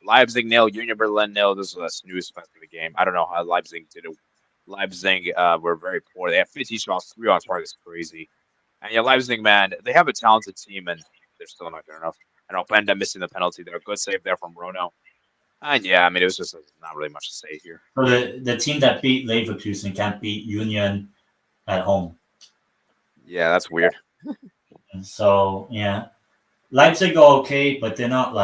Leipzig 0, Union Berlin 0. This is a snooze fest of a game. I don't know how Leipzig did it. Leipzig were very poor. They have 50 shots, 3 on target. It's crazy. And yeah, Leipzig, man, they have a talented team, and they're still not good enough. And Openda missing the penalty there. Good save there from Rono. And yeah, I mean, it was just not really much to say here. So the team that beat Leverkusen can't beat Union at home. Yeah, that's weird. So yeah, Leipzig are okay, but they're not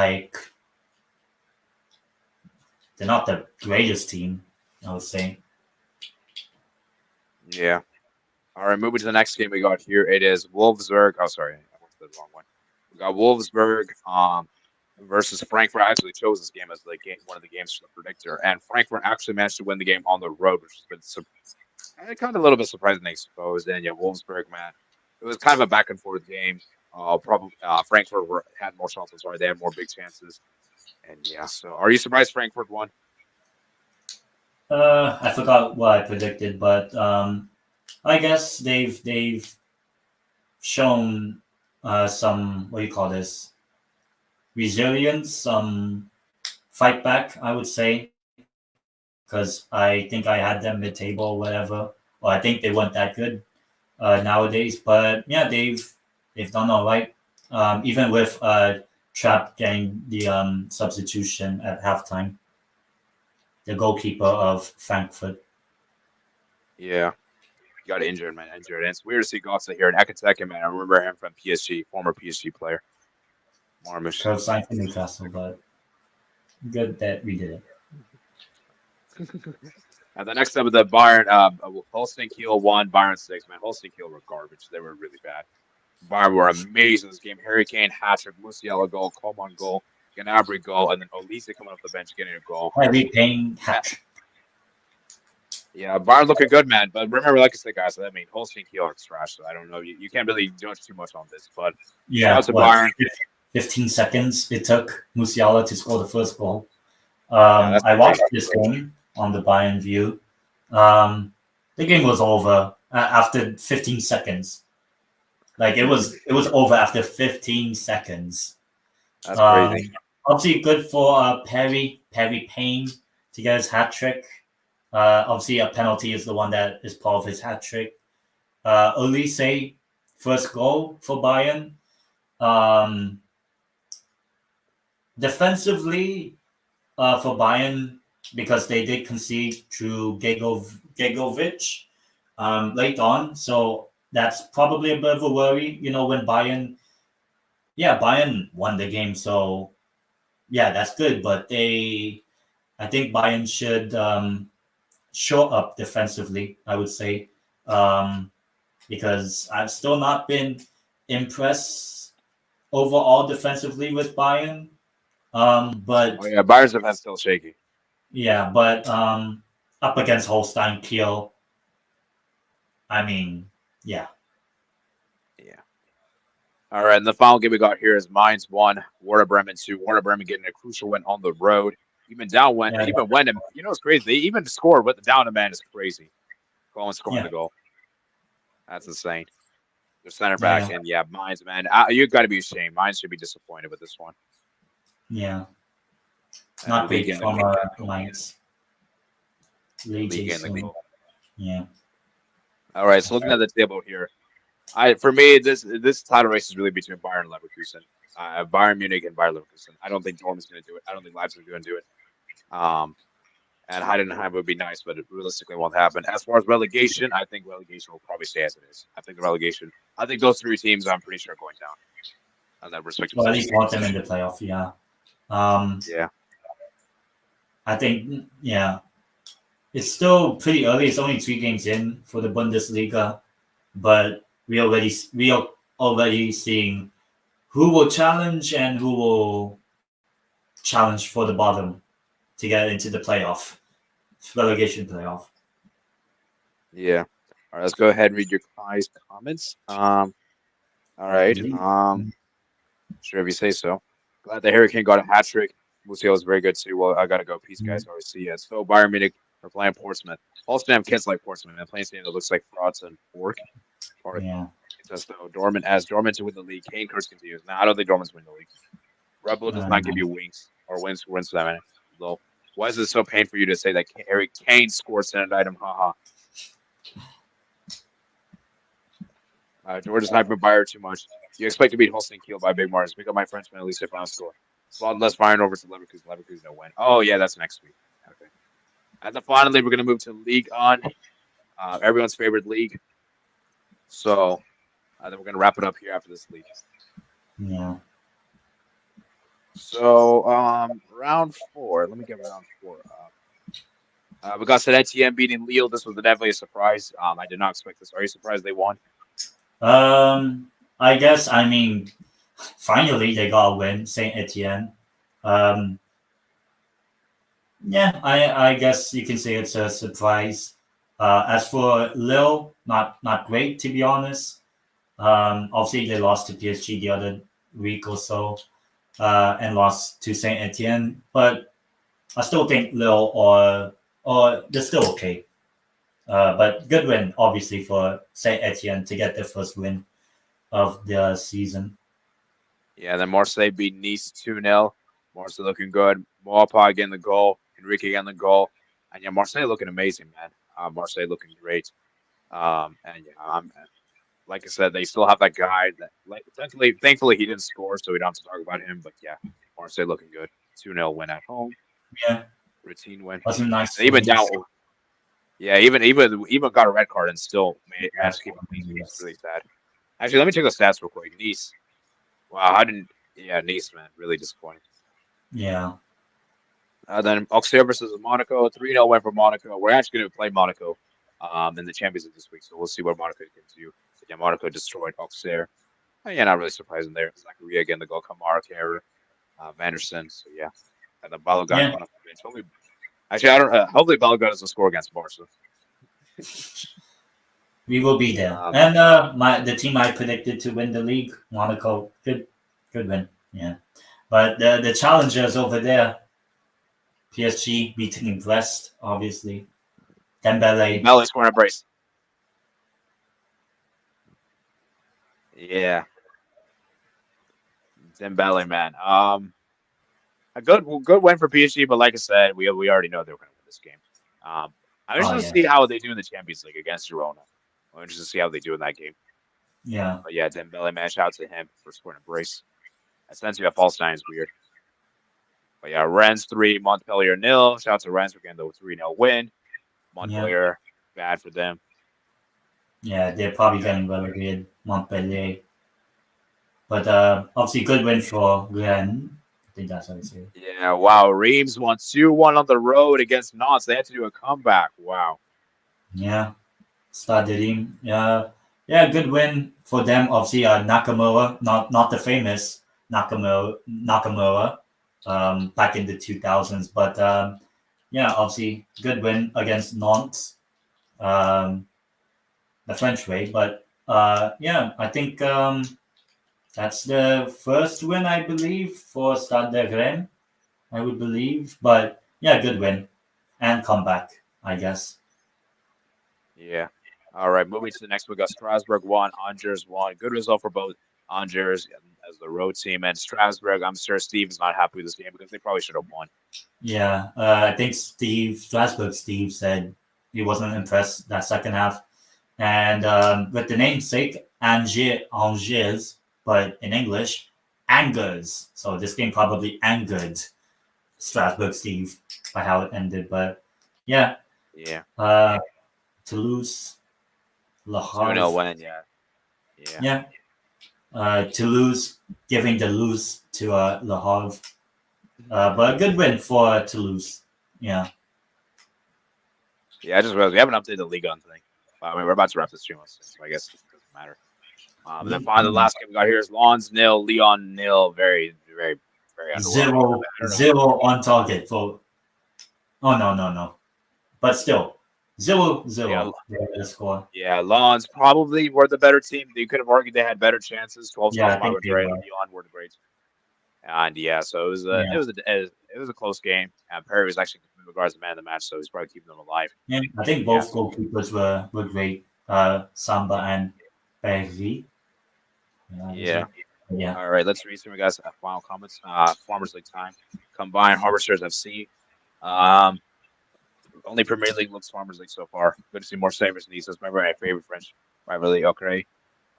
the greatest team, I would say. Yeah. All right, moving to the next game we got here. It is Wolfsburg. Oh, sorry, I went to the wrong one. We got Wolfsburg versus Frankfurt. I actually chose this game as one of the games for the predictor, and Frankfurt actually managed to win the game on the road, which has been kind of a little bit surprising, I suppose. And yeah, Wolfsburg, man, it was kind of a back and forth game. Probably Frankfurt had more shots. I'm sorry, they had more big chances. And yeah, so are you surprised Frankfurt won? I forgot what I predicted, but I guess they've shown some, what do you call this, resilience, some fight back, I would say, because I think I had them mid-table or whatever, or I think they weren't that good nowadays. But yeah, they've done all right, even with Trapp getting the substitution at halftime, the goalkeeper of Frankfurt. Yeah. Got injured, man. And it's weird to see Gossa here. And Ekateke, man, I remember him from PSG, former PSG player. Curve sign for Newcastle, but good that we did it. And the next up is the Bayern. Holstein Kiel won, Bayern 6. Man, Holstein Kiel were garbage. They were really bad. Bayern were amazing this game. Harry Kane, hat-trick, Musiala goal, Coman goal, Gnabry goal, and then Olise coming off the bench getting a goal. Harry Kane, hat-trick. Yeah, Bayern looking good, man. But remember, like I said, guys, I mean, Holstein Kiel are trash. So I don't know. You can't really judge too much on this. But yeah, shout out to Bayern. 15 seconds it took Musiala to score the first goal. I watched this game on the Bayern View. The game was over after 15 seconds. Like it was over after 15 seconds. That's crazy. Obviously, good for Perry Payne to get his hat trick. Obviously, a penalty is the one that is part of his hat trick. Olise, first goal for Bayern. Defensively, for Bayern, because they did concede to Gegovic late on, so that's probably a bit of a worry. You know, when Bayern won the game, so yeah, that's good. But I think Bayern should show up defensively, I would say, because I've still not been impressed overall defensively with Bayern. But Bayern's defense still shaky. Yeah, but up against Holstein Kiel, I mean, yeah. All right, and the final game we got here is Mainz 1, Werder Bremen 2. Werder Bremen getting a crucial win on the road. Even down when, you know, it's crazy. They even scored with the down man is crazy. Going scoring the goal. That's insane. Their center back, and Mainz, man, you got to be ashamed. Mainz should be disappointed with this one. Yeah. Not big from Mainz. Liga and the soon. goal. Yeah. All right, so looking at the table here, for me this title race is really between Bayern and Leverkusen, Bayern Munich and Bayern Leverkusen. I don't think Dortmund's going to do it. I don't think Leipzig's going to do it. And Heidenheim would be nice, but it realistically won't happen. As far as relegation, I think relegation will probably stay as it is. I think relegation. I think those three teams, I'm pretty sure, are going down on that respective. Well, at least want them in the playoff. Yeah. Yeah. I think. Yeah. It's still pretty early. It's only 3 games in for the Bundesliga, but we are already seeing who will challenge and who will challenge for the bottom to get into the playoff, relegation playoff. Yeah. All right, let's go ahead and read your guys' comments. All right. Sure, if you say so. Glad the Hurricane got a hat trick. Musiala was very good too. Well, I gotta go. Peace, guys. Always see you. So Bayern Munich are playing Portsmouth. Boston have kids like Portsmouth. And playing team that looks like frauds and pork. Yeah. It's as though Dortmund to win the league. Kane curse continues. No, I don't think Dortmund's win the league. Red Bull does not give you wings or wins for that minute. Low. Why is it so painful for you to say that Harry Kane scored an item? Haha. George is hyping Bayer too much. You expect to beat Holstein Kiel by big margins. Pick up my Frenchman, at least if I don't score. Slot less firing over to Leverkusen. Leverkusen no win. Oh, yeah, that's next week. Okay. And then finally, we're going to move to League on. Everyone's favorite league. So then we're going to wrap it up here after this league. Yeah. So round 4. Let me get round 4 up. We got Saint Etienne beating Lille. This was definitely a surprise. I did not expect this. Are you surprised they won? I guess, finally they got a win, Saint Etienne. Yeah, I guess you can say it's a surprise. As for Lille, not great to be honest. Obviously they lost to PSG the other week or so, and lost to Saint Etienne. But I still think Lille or they're still okay. But good win, obviously, for Saint Etienne to get their first win of the season. Yeah, then Marseille beat Nice 2-0. Marseille looking good. Maupa getting the goal. Enrique getting the goal. And yeah, Marseille looking amazing, man. Marseille looking great. And yeah, like I said, they still have that guy that, like, thankfully he didn't score, so we don't have to talk about him. But yeah, Marseille looking good. 2-0 win at home. Yeah, routine win. wasn't nice. Even down. Yeah, even got a red card and still managed to keep clean. It's really sad. Actually, let me check the stats real quick. Nice. Wow, Nice, man, really disappointing. Yeah. Then Auxerre versus Monaco, 3-0 win for Monaco. We're actually going to play Monaco in the Champions League this week, so we'll see what Monaco can do. Yeah, Monaco destroyed Auxerre. Yeah, not really surprising there. Zakaria again, the goal, Kamara, Kerr, Vanderson. So yeah, and the Balogun. Yeah. Actually, I don't. Hopefully, Balogun doesn't score against Barca. We will be there. And the team I predicted to win the league, Monaco, good win. Yeah, but the challengers over there, PSG beating Brest, obviously. Dembele scoring a brace. Yeah, Dembele, man. A good win for PSG, but like I said, we already know they're going to win this game. I'm interested to see how they do in the Champions League against Girona. I'm interested to see how they do in that game. Yeah. But yeah, Dembele, man, shout out to him for scoring a brace. Essentially, a false 9 is weird. But yeah, Rennes 3, Montpellier 0. Shout out to Rennes for getting the 3-0 win. Montpellier, bad for them. Yeah, they're probably getting relegated, Montpellier. But obviously, good win for Rennes. I think that's how you say it. Yeah, wow. Reims won 2-1 on the road against Nantes. They had to do a comeback. Wow. Yeah. Stade Reims. Yeah, good win for them. Obviously, Nakamura, not the famous Nakamura, back in the 2000s. But yeah, obviously, good win against Nantes, the French way. But yeah, I think that's the first win, I believe, for Stade Reims, I would believe. But yeah, good win and comeback, I guess. Yeah. All right, moving to the next, we got Strasbourg 1, Angers 1. Good result for both Angers. as the road team. And Strasbourg, I'm sure Steve is not happy with this game because they probably should have won. Yeah, I think Steve said he wasn't impressed that second half. And with the namesake, Angers, but in English, Angers. So this game probably angered Strasbourg Steve by how it ended. But yeah, Yeah. Toulouse, Le 2-0 Havre. win, yeah. Toulouse giving the lose to Le Havre. But a good win for Toulouse. Yeah. Yeah, I just realized we haven't updated the Liga on today. I mean, we're about to wrap the stream, so I guess it doesn't matter. And then finally, the last game we got here is Lens 0, Lyon 0. Very, very, very underwhelming. Zero on target for. Oh no. But still, 0-0. The score. Yeah, Lens probably were the better team. You could have argued they had better chances. 12 Yeah, I shots think were they great. were. Lyon were the great. And yeah, so it was a close game. And Perry was actually in regards to man of the match, so he's probably keeping them alive. Yeah, I think both goalkeepers were great. Samba and Perry. Yeah. Yeah. All right, let's read some of you guys' final comments. Farmers League time. Combined Harvesters FC. Only Premier League looks Farmers League so far. Good to see more savers in these. That's my favorite French rivalry. Okay.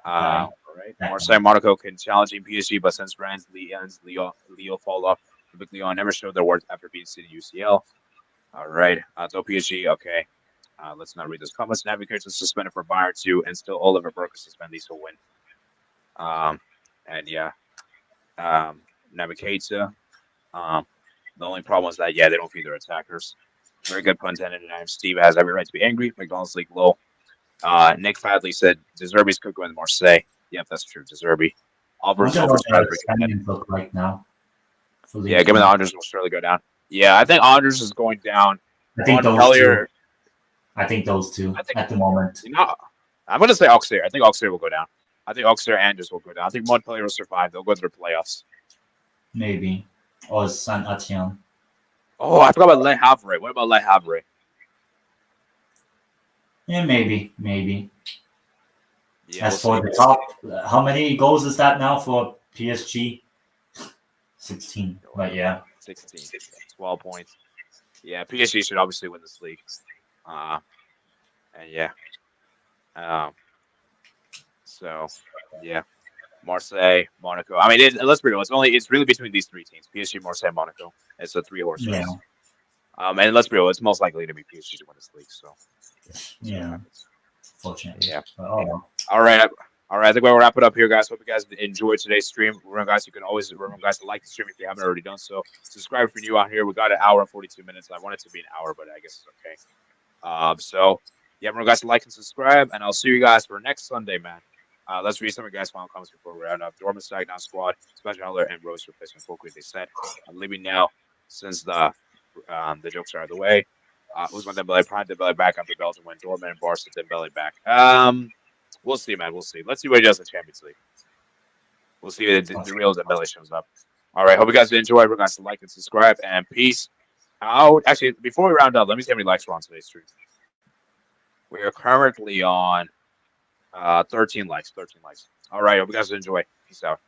All right. Marseille Monaco can challenging PSG, but since Rennes, Leo fall off. The big Lyon never showed their worth after beating City UCL. All right. So PSG, okay. Let's not read those comments. Navigators is suspended for Bayern too, and still Oliver Burke is suspended. These will win. And yeah. Navigator. The only problem is that they don't feed their attackers. Very good pun intended. And Steve has every right to be angry. McDonald's League low. Nick Fadley said Deserby's could go in Marseille. Yep, that's true. Deserby. What the look like now? Yeah, given the Andres will surely go down. Yeah, I think Andres is going down. I think those two at the moment. I'm going to say Auxerre. I think Auxerre will go down. I think Auxerre and Andres will go down. I think Montpellier will survive. They'll go to the playoffs. Maybe. Or Saint Etienne. Oh, I forgot about Le Havre. What about Le Havre? Yeah, maybe. Yeah, As for the top, how many goals is that now for PSG? 16. But yeah. 16. 12 points. Yeah, PSG should obviously win this league. And yeah. So, yeah. Marseille, Monaco. I mean, let's be real. It's really between these three teams: PSG, Marseille, Monaco. It's a 3-horse race. And let's be real. It's most likely to be PSG to win this league. So, yeah. Fortunately. Yeah. All right. I think we'll wrap it up here, guys. Hope you guys enjoyed today's stream. Remember, guys, you can always remember, guys, to like the stream if you haven't already done so. Subscribe if you're new out here. We got an hour and 42 minutes. I want it to be an hour, but I guess it's okay. So, yeah, remember, guys, to like and subscribe, and I'll see you guys for next Sunday, man. Let's read some of you guys' final comments before we round up. Dorman Stagdown Squad, Special Handler, and Rose replacement Folklore, they said. I'm leaving now since the jokes are out of the way. Usman Dembele, Prime Dembele back after Belgium win. Dorman and Barca Dembele back. We'll see, man. We'll see. Let's see what he does in the Champions League. We'll see if the real Dembele shows up. All right. Hope you guys enjoy. Remember, guys, to like and subscribe, and peace out. Actually, before we round up, let me see how many likes we're on today's stream. We are currently on 13 likes. 13 likes. All right. Hope you guys enjoy. Peace out.